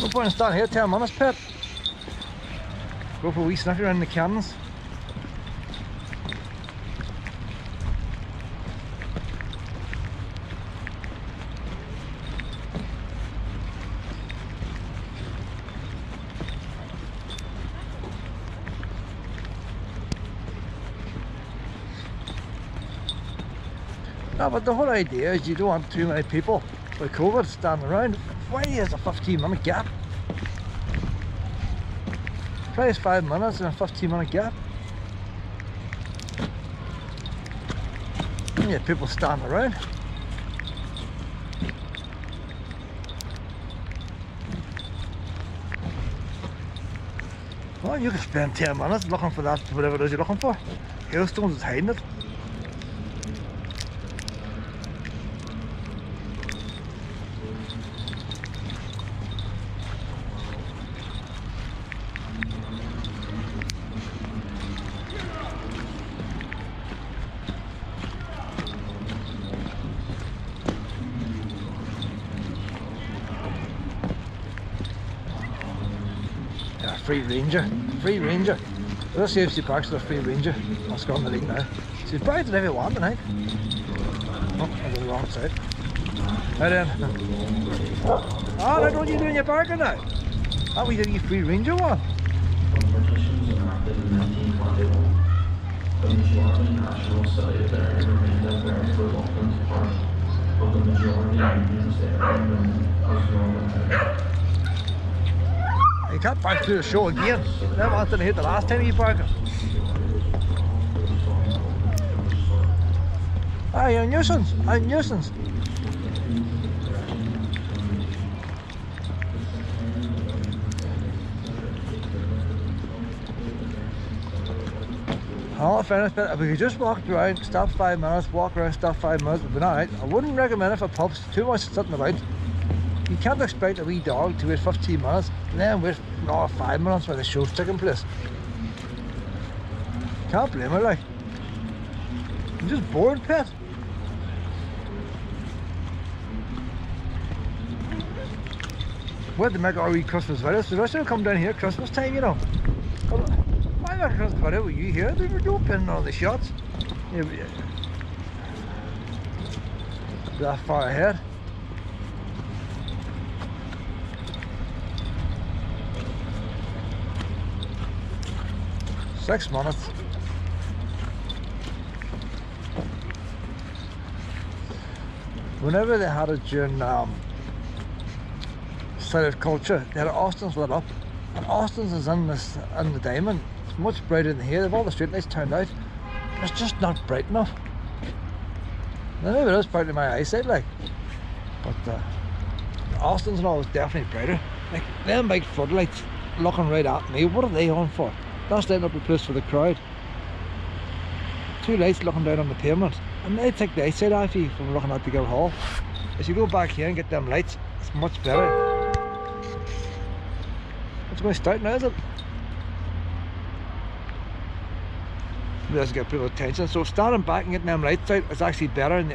no point in standing here 10 minutes, Pet. Go for a wee sniff around the cannons. No, but the whole idea is you don't want too many people with COVID standing around. Why is a 15-minute gap? Try is 5 minutes and a 15-minute gap. And you have people standing around. Well, you can spend 10 minutes looking for that, whatever it is you're looking for. Hailstones is hiding it. free ranger. Free ranger. Let's see if she parks with a free ranger. I'll go on the lead now. She's parked it if you want tonight. Oh, I'm on the wrong side. Right then. Oh, that's what you doing your parking now? That we did you free ranger one. Competitions enacted in 1921. The majority national side there remained a very reluctant part, but the majority unions there remained as Northern. You can't park through the show again. That one didn't hit the last time you parked it. Ah, you're a nuisance. I'm a nuisance. All in fairness, but if we could just walk around, stop 5 minutes, walk around, stop 5 minutes, we'd be alright. I wouldn't recommend it for pups, too much sitting about. You can't expect a wee dog to wait 15 minutes and then wait another 5 minutes while the show's taking place. Can't blame her, like. I'm just bored, pet. We had to make our wee Christmas videos, so I should have come down here Christmas time, you know. Why not Christmas video with you here? They were opening all the shots. Yeah, that far ahead. Six minutes. Whenever they had it during South culture, they had Austin's lit up, and Austin's is in the diamond. It's much brighter than here. They've all the street lights turned out. It's just not bright enough. Now maybe it is partly my eyesight, like, but Austin's and all is definitely brighter. Like them big floodlights looking right at me. What are they on for? That's lighting up the place for the crowd. Two lights looking down on the pavement, and they take the eyesight off you from looking at the Guildhall. If you go back here and get them lights, it's much better. It's going to start now, is it? It doesn't get people's attention. So standing back and getting them lights out is actually better.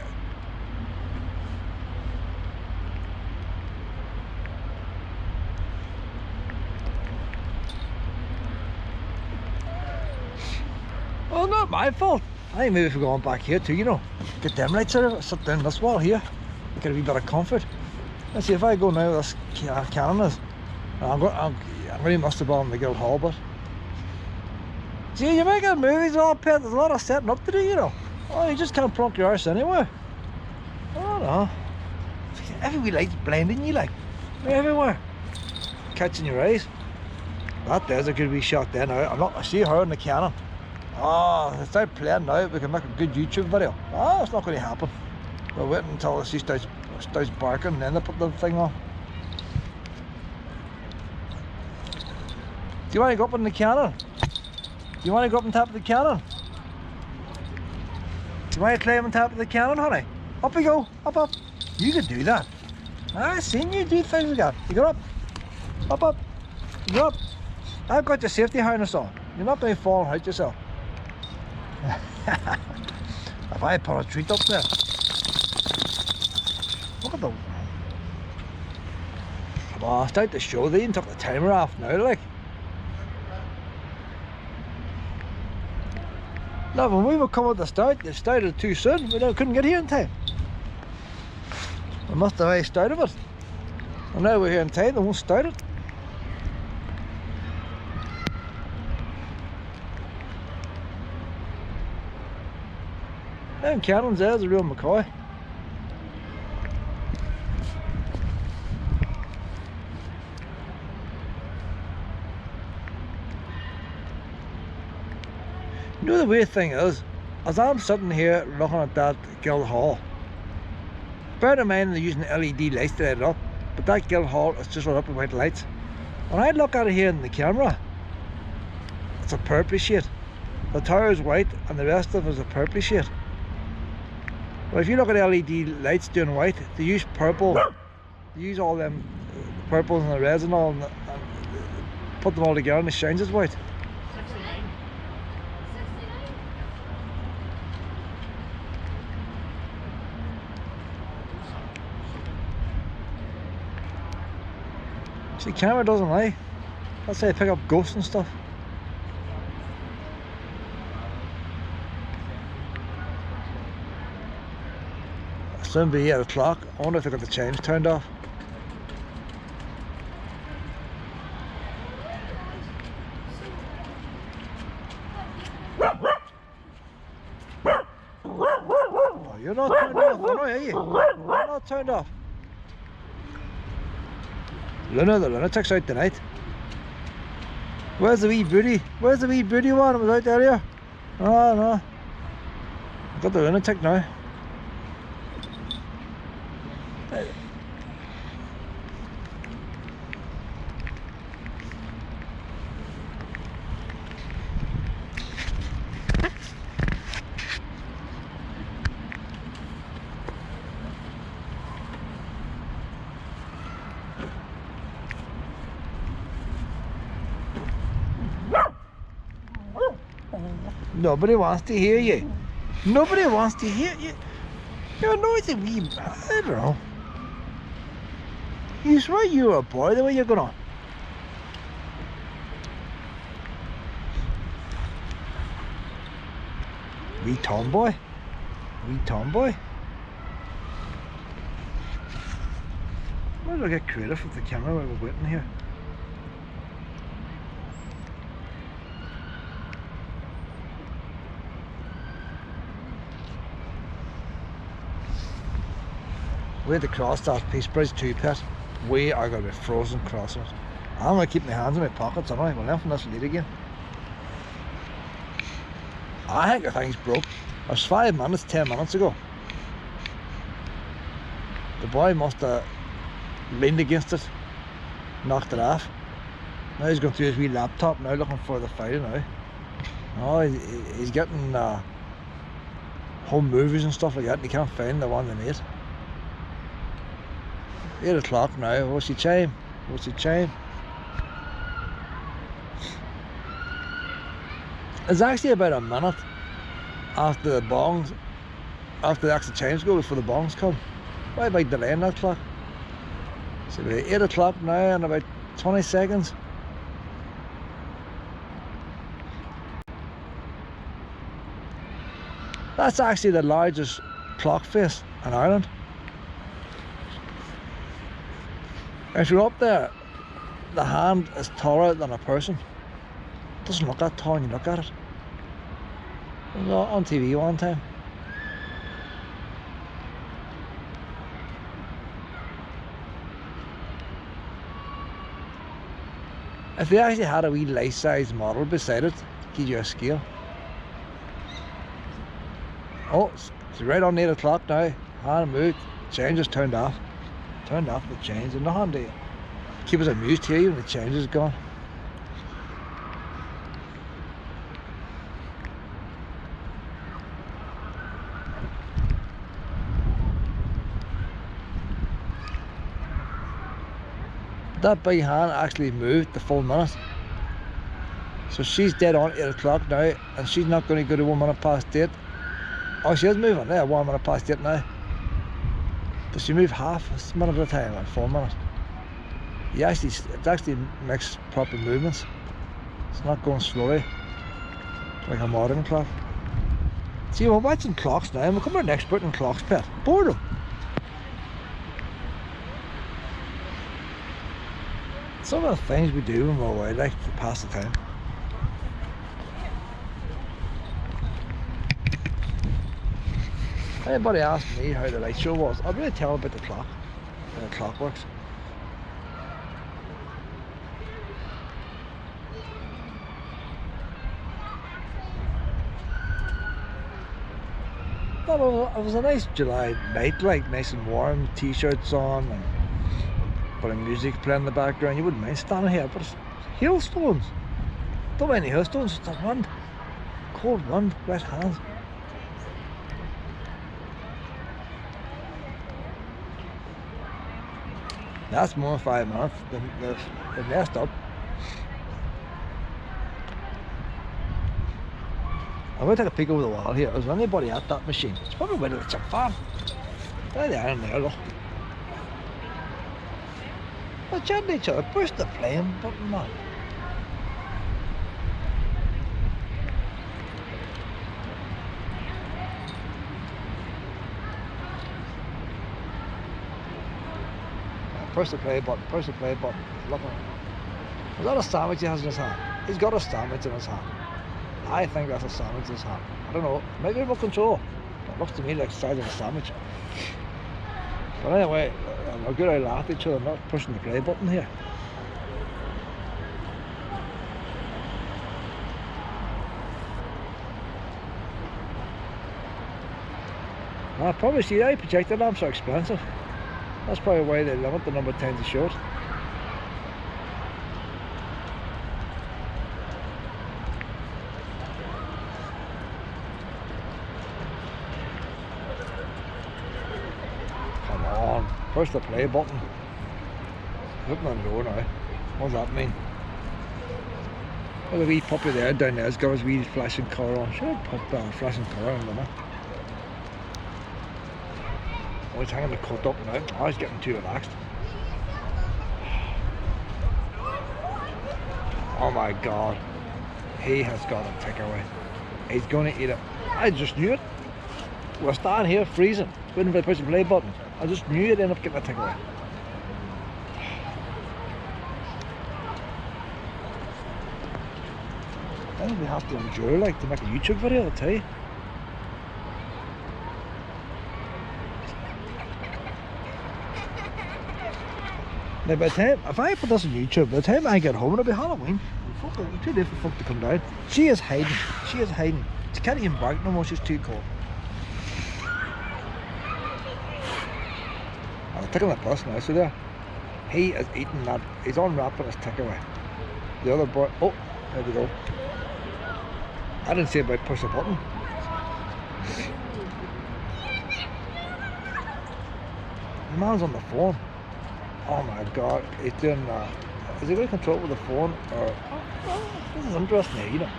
Well, not my fault. I think maybe if we're going back here too, you know, get them lights out, sit down this wall here, get a wee bit of comfort. Let's see if I go now with this cannon is. I really must have been in the Guildhall, but see, you're making movies all pet. There's a lot of setting up to do, you know. Oh, you just can't plonk your arse anywhere. I don't know. Every wee light's blinding you, like. They're everywhere. Catching your eyes. That there's a good wee shot there now. I see her in the cannon. Oh, they start playing now. We can make a good YouTube video. Oh, it's not going to happen. We're waiting until she starts barking and then they put the thing on. Do you want to go up in the cannon? Do you want to go up on top of the cannon? Do you want to climb on top of the cannon, honey? Up we go, up, up. You could do that. I've seen you do things like that. You go up, up, up. You go up. I've got your safety harness on. You're not going to fall and hurt yourself. If I put a treat up there. Look at the... Come on, start the show. They even took the timer off now, like. No, when we were coming at the start, they started too soon. We couldn't get here in time. We must have already started it. And now we're here in time, they won't start it. Them cannons there's a real McCoy. You know the weird thing is, as I'm sitting here looking at that Guildhall, bear in mind they're using LED lights to light it up, but that Guildhall is just lit up with white lights. When I look at it here in the camera, it's a purple shade. The tower is white and the rest of it is a purple shade. But if you look at LED lights doing white, they use purple. They use all them purples and the reds and all, and put them all together and it shines as white. See, camera doesn't lie. That's how you pick up ghosts and stuff. It'll soon be 8 o'clock. I wonder if they got the change turned off. Oh, you're not turned off, I know, are you? You're not turned off. Luna, the lunatic's out tonight. Where's the wee booty? Where's the wee booty one? It was out there earlier. Oh no. I've got the lunatic now. Nobody wants to hear you. Nobody wants to hear you. You're noisy wee. I don't know. You swear you're a boy the way you're going on. Wee tomboy. Wee tomboy. Why do I get creative with the camera while we're waiting here? We had to cross that Peace Bridge 2 pit. We are going to be frozen crossing it. I'm going to keep my hands in my pockets, anyway. We'll learn from this lead again. I think the thing's broke. It was 5 minutes, 10 minutes ago. The boy must have leaned against it, knocked it off. Now he's going through his wee laptop now looking for the file now. Oh, he's getting home movies and stuff like that, and he can't find the one they made. 8 o'clock now. What's the time? What's the time? It's actually about a minute after the bongs, after the actual chimes go before the bongs come. Why am I delaying that clock? It's about 8 o'clock now and about 20 seconds. That's actually the largest clock face in Ireland. If you're up there, the hand is taller than a person. It doesn't look that tall when you look at it. It was on TV one time. If they actually had a wee life-size model beside it, to give you a scale. Oh, it's right on 8 o'clock now. Hand moved, change is turned off. Turned off the change, and nothing to keep us amused here when the change is gone. That big hand actually moved the full minute. So she's dead on 8 o'clock now, and she's not going to go to 1 minute past 8. Oh, she is moving there, 1 minute past 8 now. Does she move half a minute at a time, or 4 minutes? It actually makes proper movements. It's not going slowly, like a modern clock. See, we're watching clocks now, and we're becoming an expert in clocks, pet. Boredom. Some of the things we do when we're away, like to pass the time. Anybody asked me how the light show was, I'd really tell them about the clock, how the clock works. It was a nice July night, like nice and warm, t-shirts on, and a bit of music playing in the background. You wouldn't mind standing here, but it's hailstones. Don't mind the hailstones, it's the wind. Cold wind, wet hands. That's more than 5 minutes. They messed up. I'm going to take a peek over the wall here. Is there anybody at that machine? It's probably where it's a fan. There they are in there, look. They're chatting to each other. Push the flame button, man. Press the play button, press the play button. Look at him. Is that a sandwich he has in his hand? He's got a sandwich in his hand. I think that's a sandwich in his hand. I don't know, maybe remote control. It looks to me like the size of a sandwich. But anyway, I'm good I laugh at each other, not pushing the play button here. I probably see that projector lamps are expensive. That's probably why they limit the number of times they show it. Come on, push the play button. Looking on the road now. What does that mean? Look at the wee puppy there down there. He's got his wee flashing car on. Should have put that flashing car on, didn't I? Oh, he's hanging the coat up now. Oh, he's getting too relaxed. Oh my god. He has got a takeaway. He's going to eat it. I just knew it. We're standing here freezing, waiting for the push the play button. I just knew you'd end up getting a takeaway. I think we have to endure like to make a YouTube video, I'll tell you. Now by the time, if I put this on YouTube, by the time I get home it'll be Halloween. It's too late for folk to come down. She is hiding, she is hiding. She can't even bark no more, she's too cold. I'm taking the bus now, so there. He is eating that, he's unwrapping his takeaway. The other boy, oh, there we go. I didn't say about push the button. The man's on the phone. Oh my god, he's doing is he going to control it with the phone or this is interesting, you know.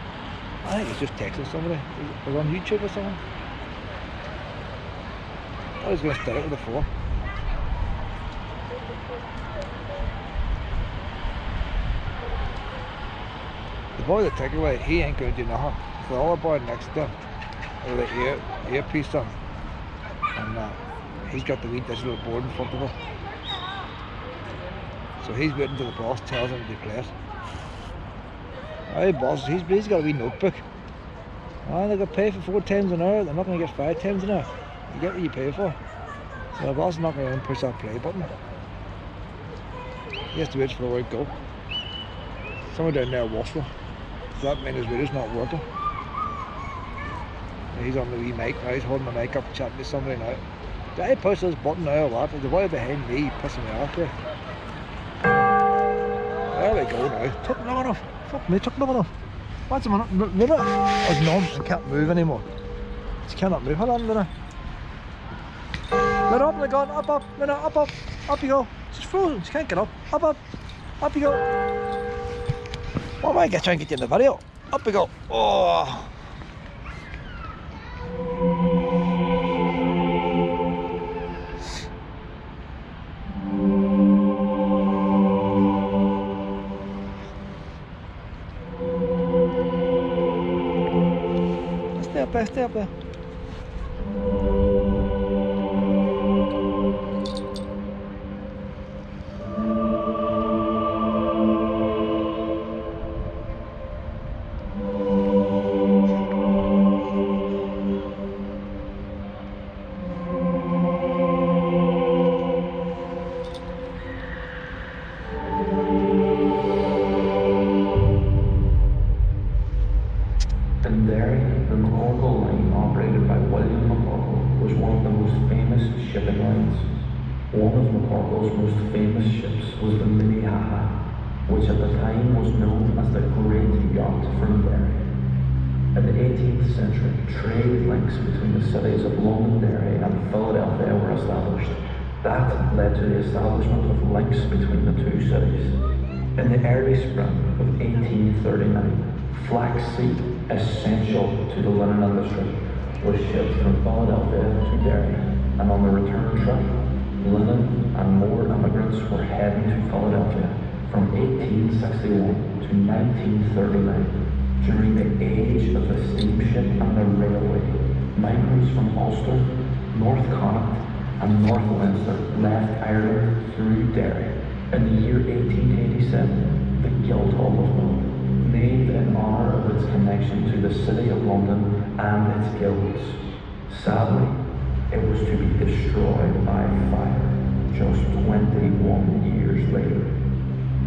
I think he's just texting somebody. He's on YouTube or something. I thought he was going to start it with the phone. The boy that take away, he ain't going to do nothing. So the other boy next to him with the earpiece on, and he's got the wee digital board in front of him. So he's waiting till the boss tells him to play it. Hey boss, he's got a wee notebook. Oh, they got paid for 4 times an hour, they're not going to get 5 times an hour. You get what you pay for. So the boss is not going to push that play button. He has to wait for the word go. Someone down there waffling. Does that mean his video's not working? He's on the wee mic now, he's holding the mic up chatting to somebody now. Did I push this button now or what? There's a boy behind me pissing me off here. There we go now. Took long enough. Fuck me, took long enough. What's a minute? Minute? I was numb and can't move anymore. She cannot move. Hold on, Minute. Minute up, they're gone. Up, Minute, up. Up you go. She's frozen. She can't get up. Up. Up you go. What am I trying to get you in the video? Up we go. Oh. Stay up there. Which at the time was known as the Great Yacht from Derry. In the 18th century, trade links between the cities of Londonderry and Philadelphia were established. That led to the establishment of links between the two cities. In the early spring of 1839, flaxseed, essential to the linen industry, was shipped from Philadelphia to Derry, and on the return trip, linen and more immigrants were heading to Philadelphia. From 1861 to 1939, during the age of the steamship and the railway, migrants from Austell, North Connaught, and North Leinster left Ireland through Derry. In the year 1887, the Guildhall was built, named in honour of its connection to the City of London and its guilds. Sadly, it was to be destroyed by fire just 21 years later.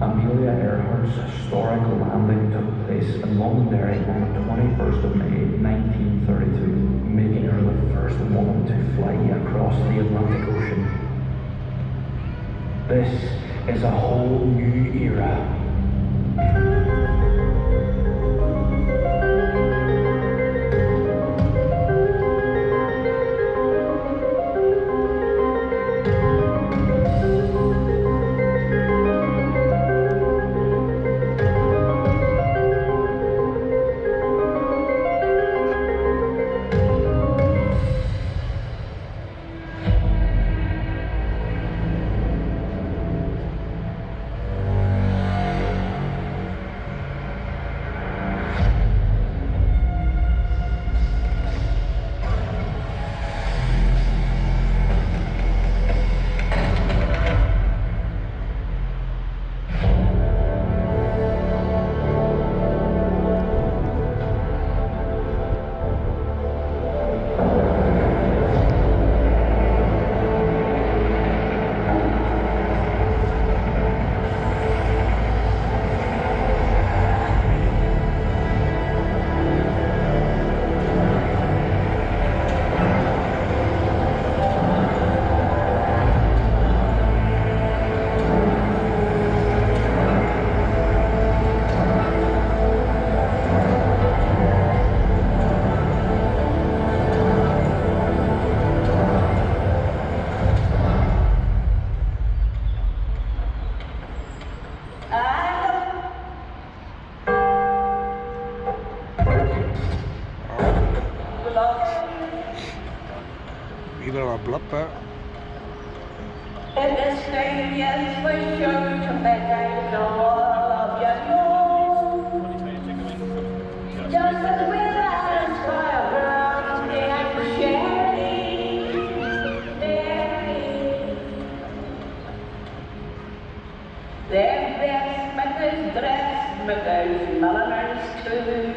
Amelia Earhart's historic landing took place in Londonderry on the 21st of May 1932, making her the first woman to fly across the Atlantic Ocean. This is a whole new era. Wee bit of a blip there. In this day, yes, for sure, to make I know of your love. Just as we last forever, and sharing, their dressmakers, dressmakers, milliners too.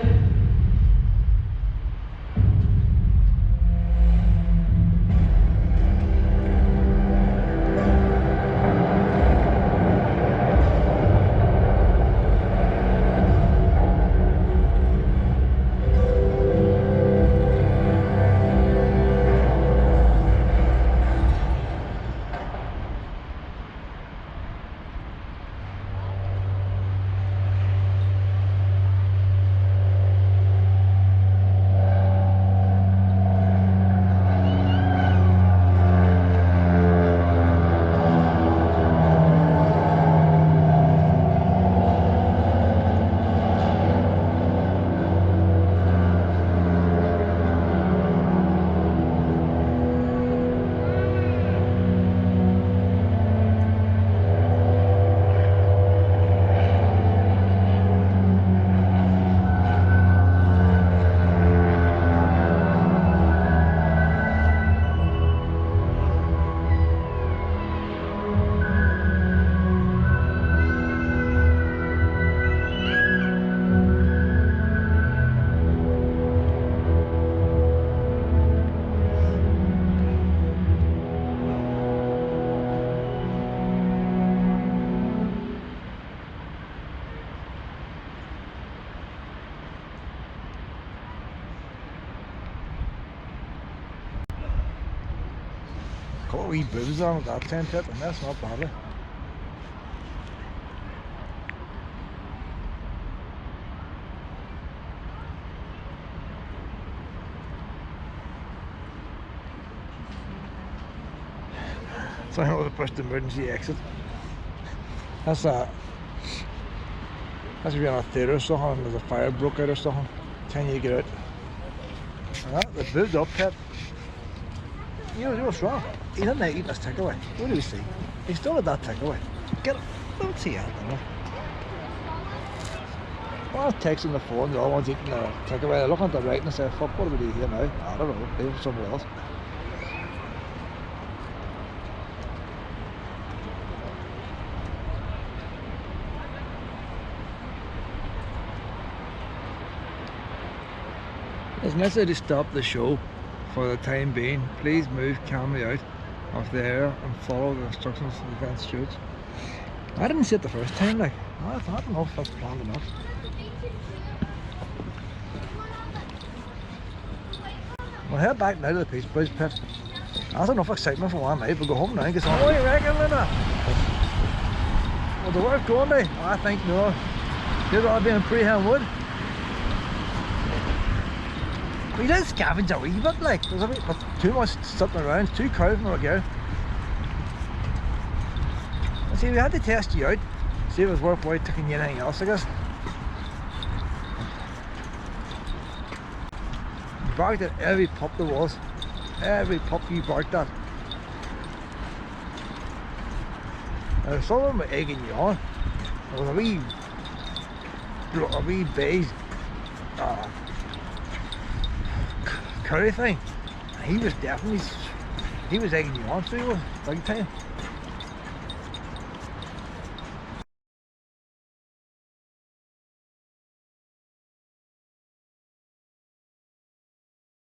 Couple of wee booths on at that tent pit, and that's not badly. So I want to push the emergency exit. That's if you're in a theatre or something and there's a fire broke out or something. Telling you to get out. And that, the booth up pit. You know what's wrong? He didn't eat his takeaway. What do we see? He still had that takeaway. Get it. Don't see that, you know. Well, I was texting the phone, the other one's eating the takeaway. They're looking at the right and say, fuck, what do we do here now? I don't know, leave it somewhere else. It's necessary to stop the show for the time being. Please move calmly out of the area and follow the instructions of the event stewards. I didn't see it the first time, like, I don't know if that's planned enough. We'll head back now to the Peace Bridge pit. That's enough excitement for one night. We'll go home now and get some. What do you reckon, Linda? Well, the work going now? I think no. You'd rather be in Preham Wood. We did scavenge a wee bit, like, there's a bit too much sitting around, too crowded from what go. See, we had to test you out, see if it was worthwhile taking you anything else, I guess. You barked at every pup there was. Every pup you barked at. Some of them were egging you on. There was a wee beige curry thing. He was definitely, he was egging you on, so he was, big time.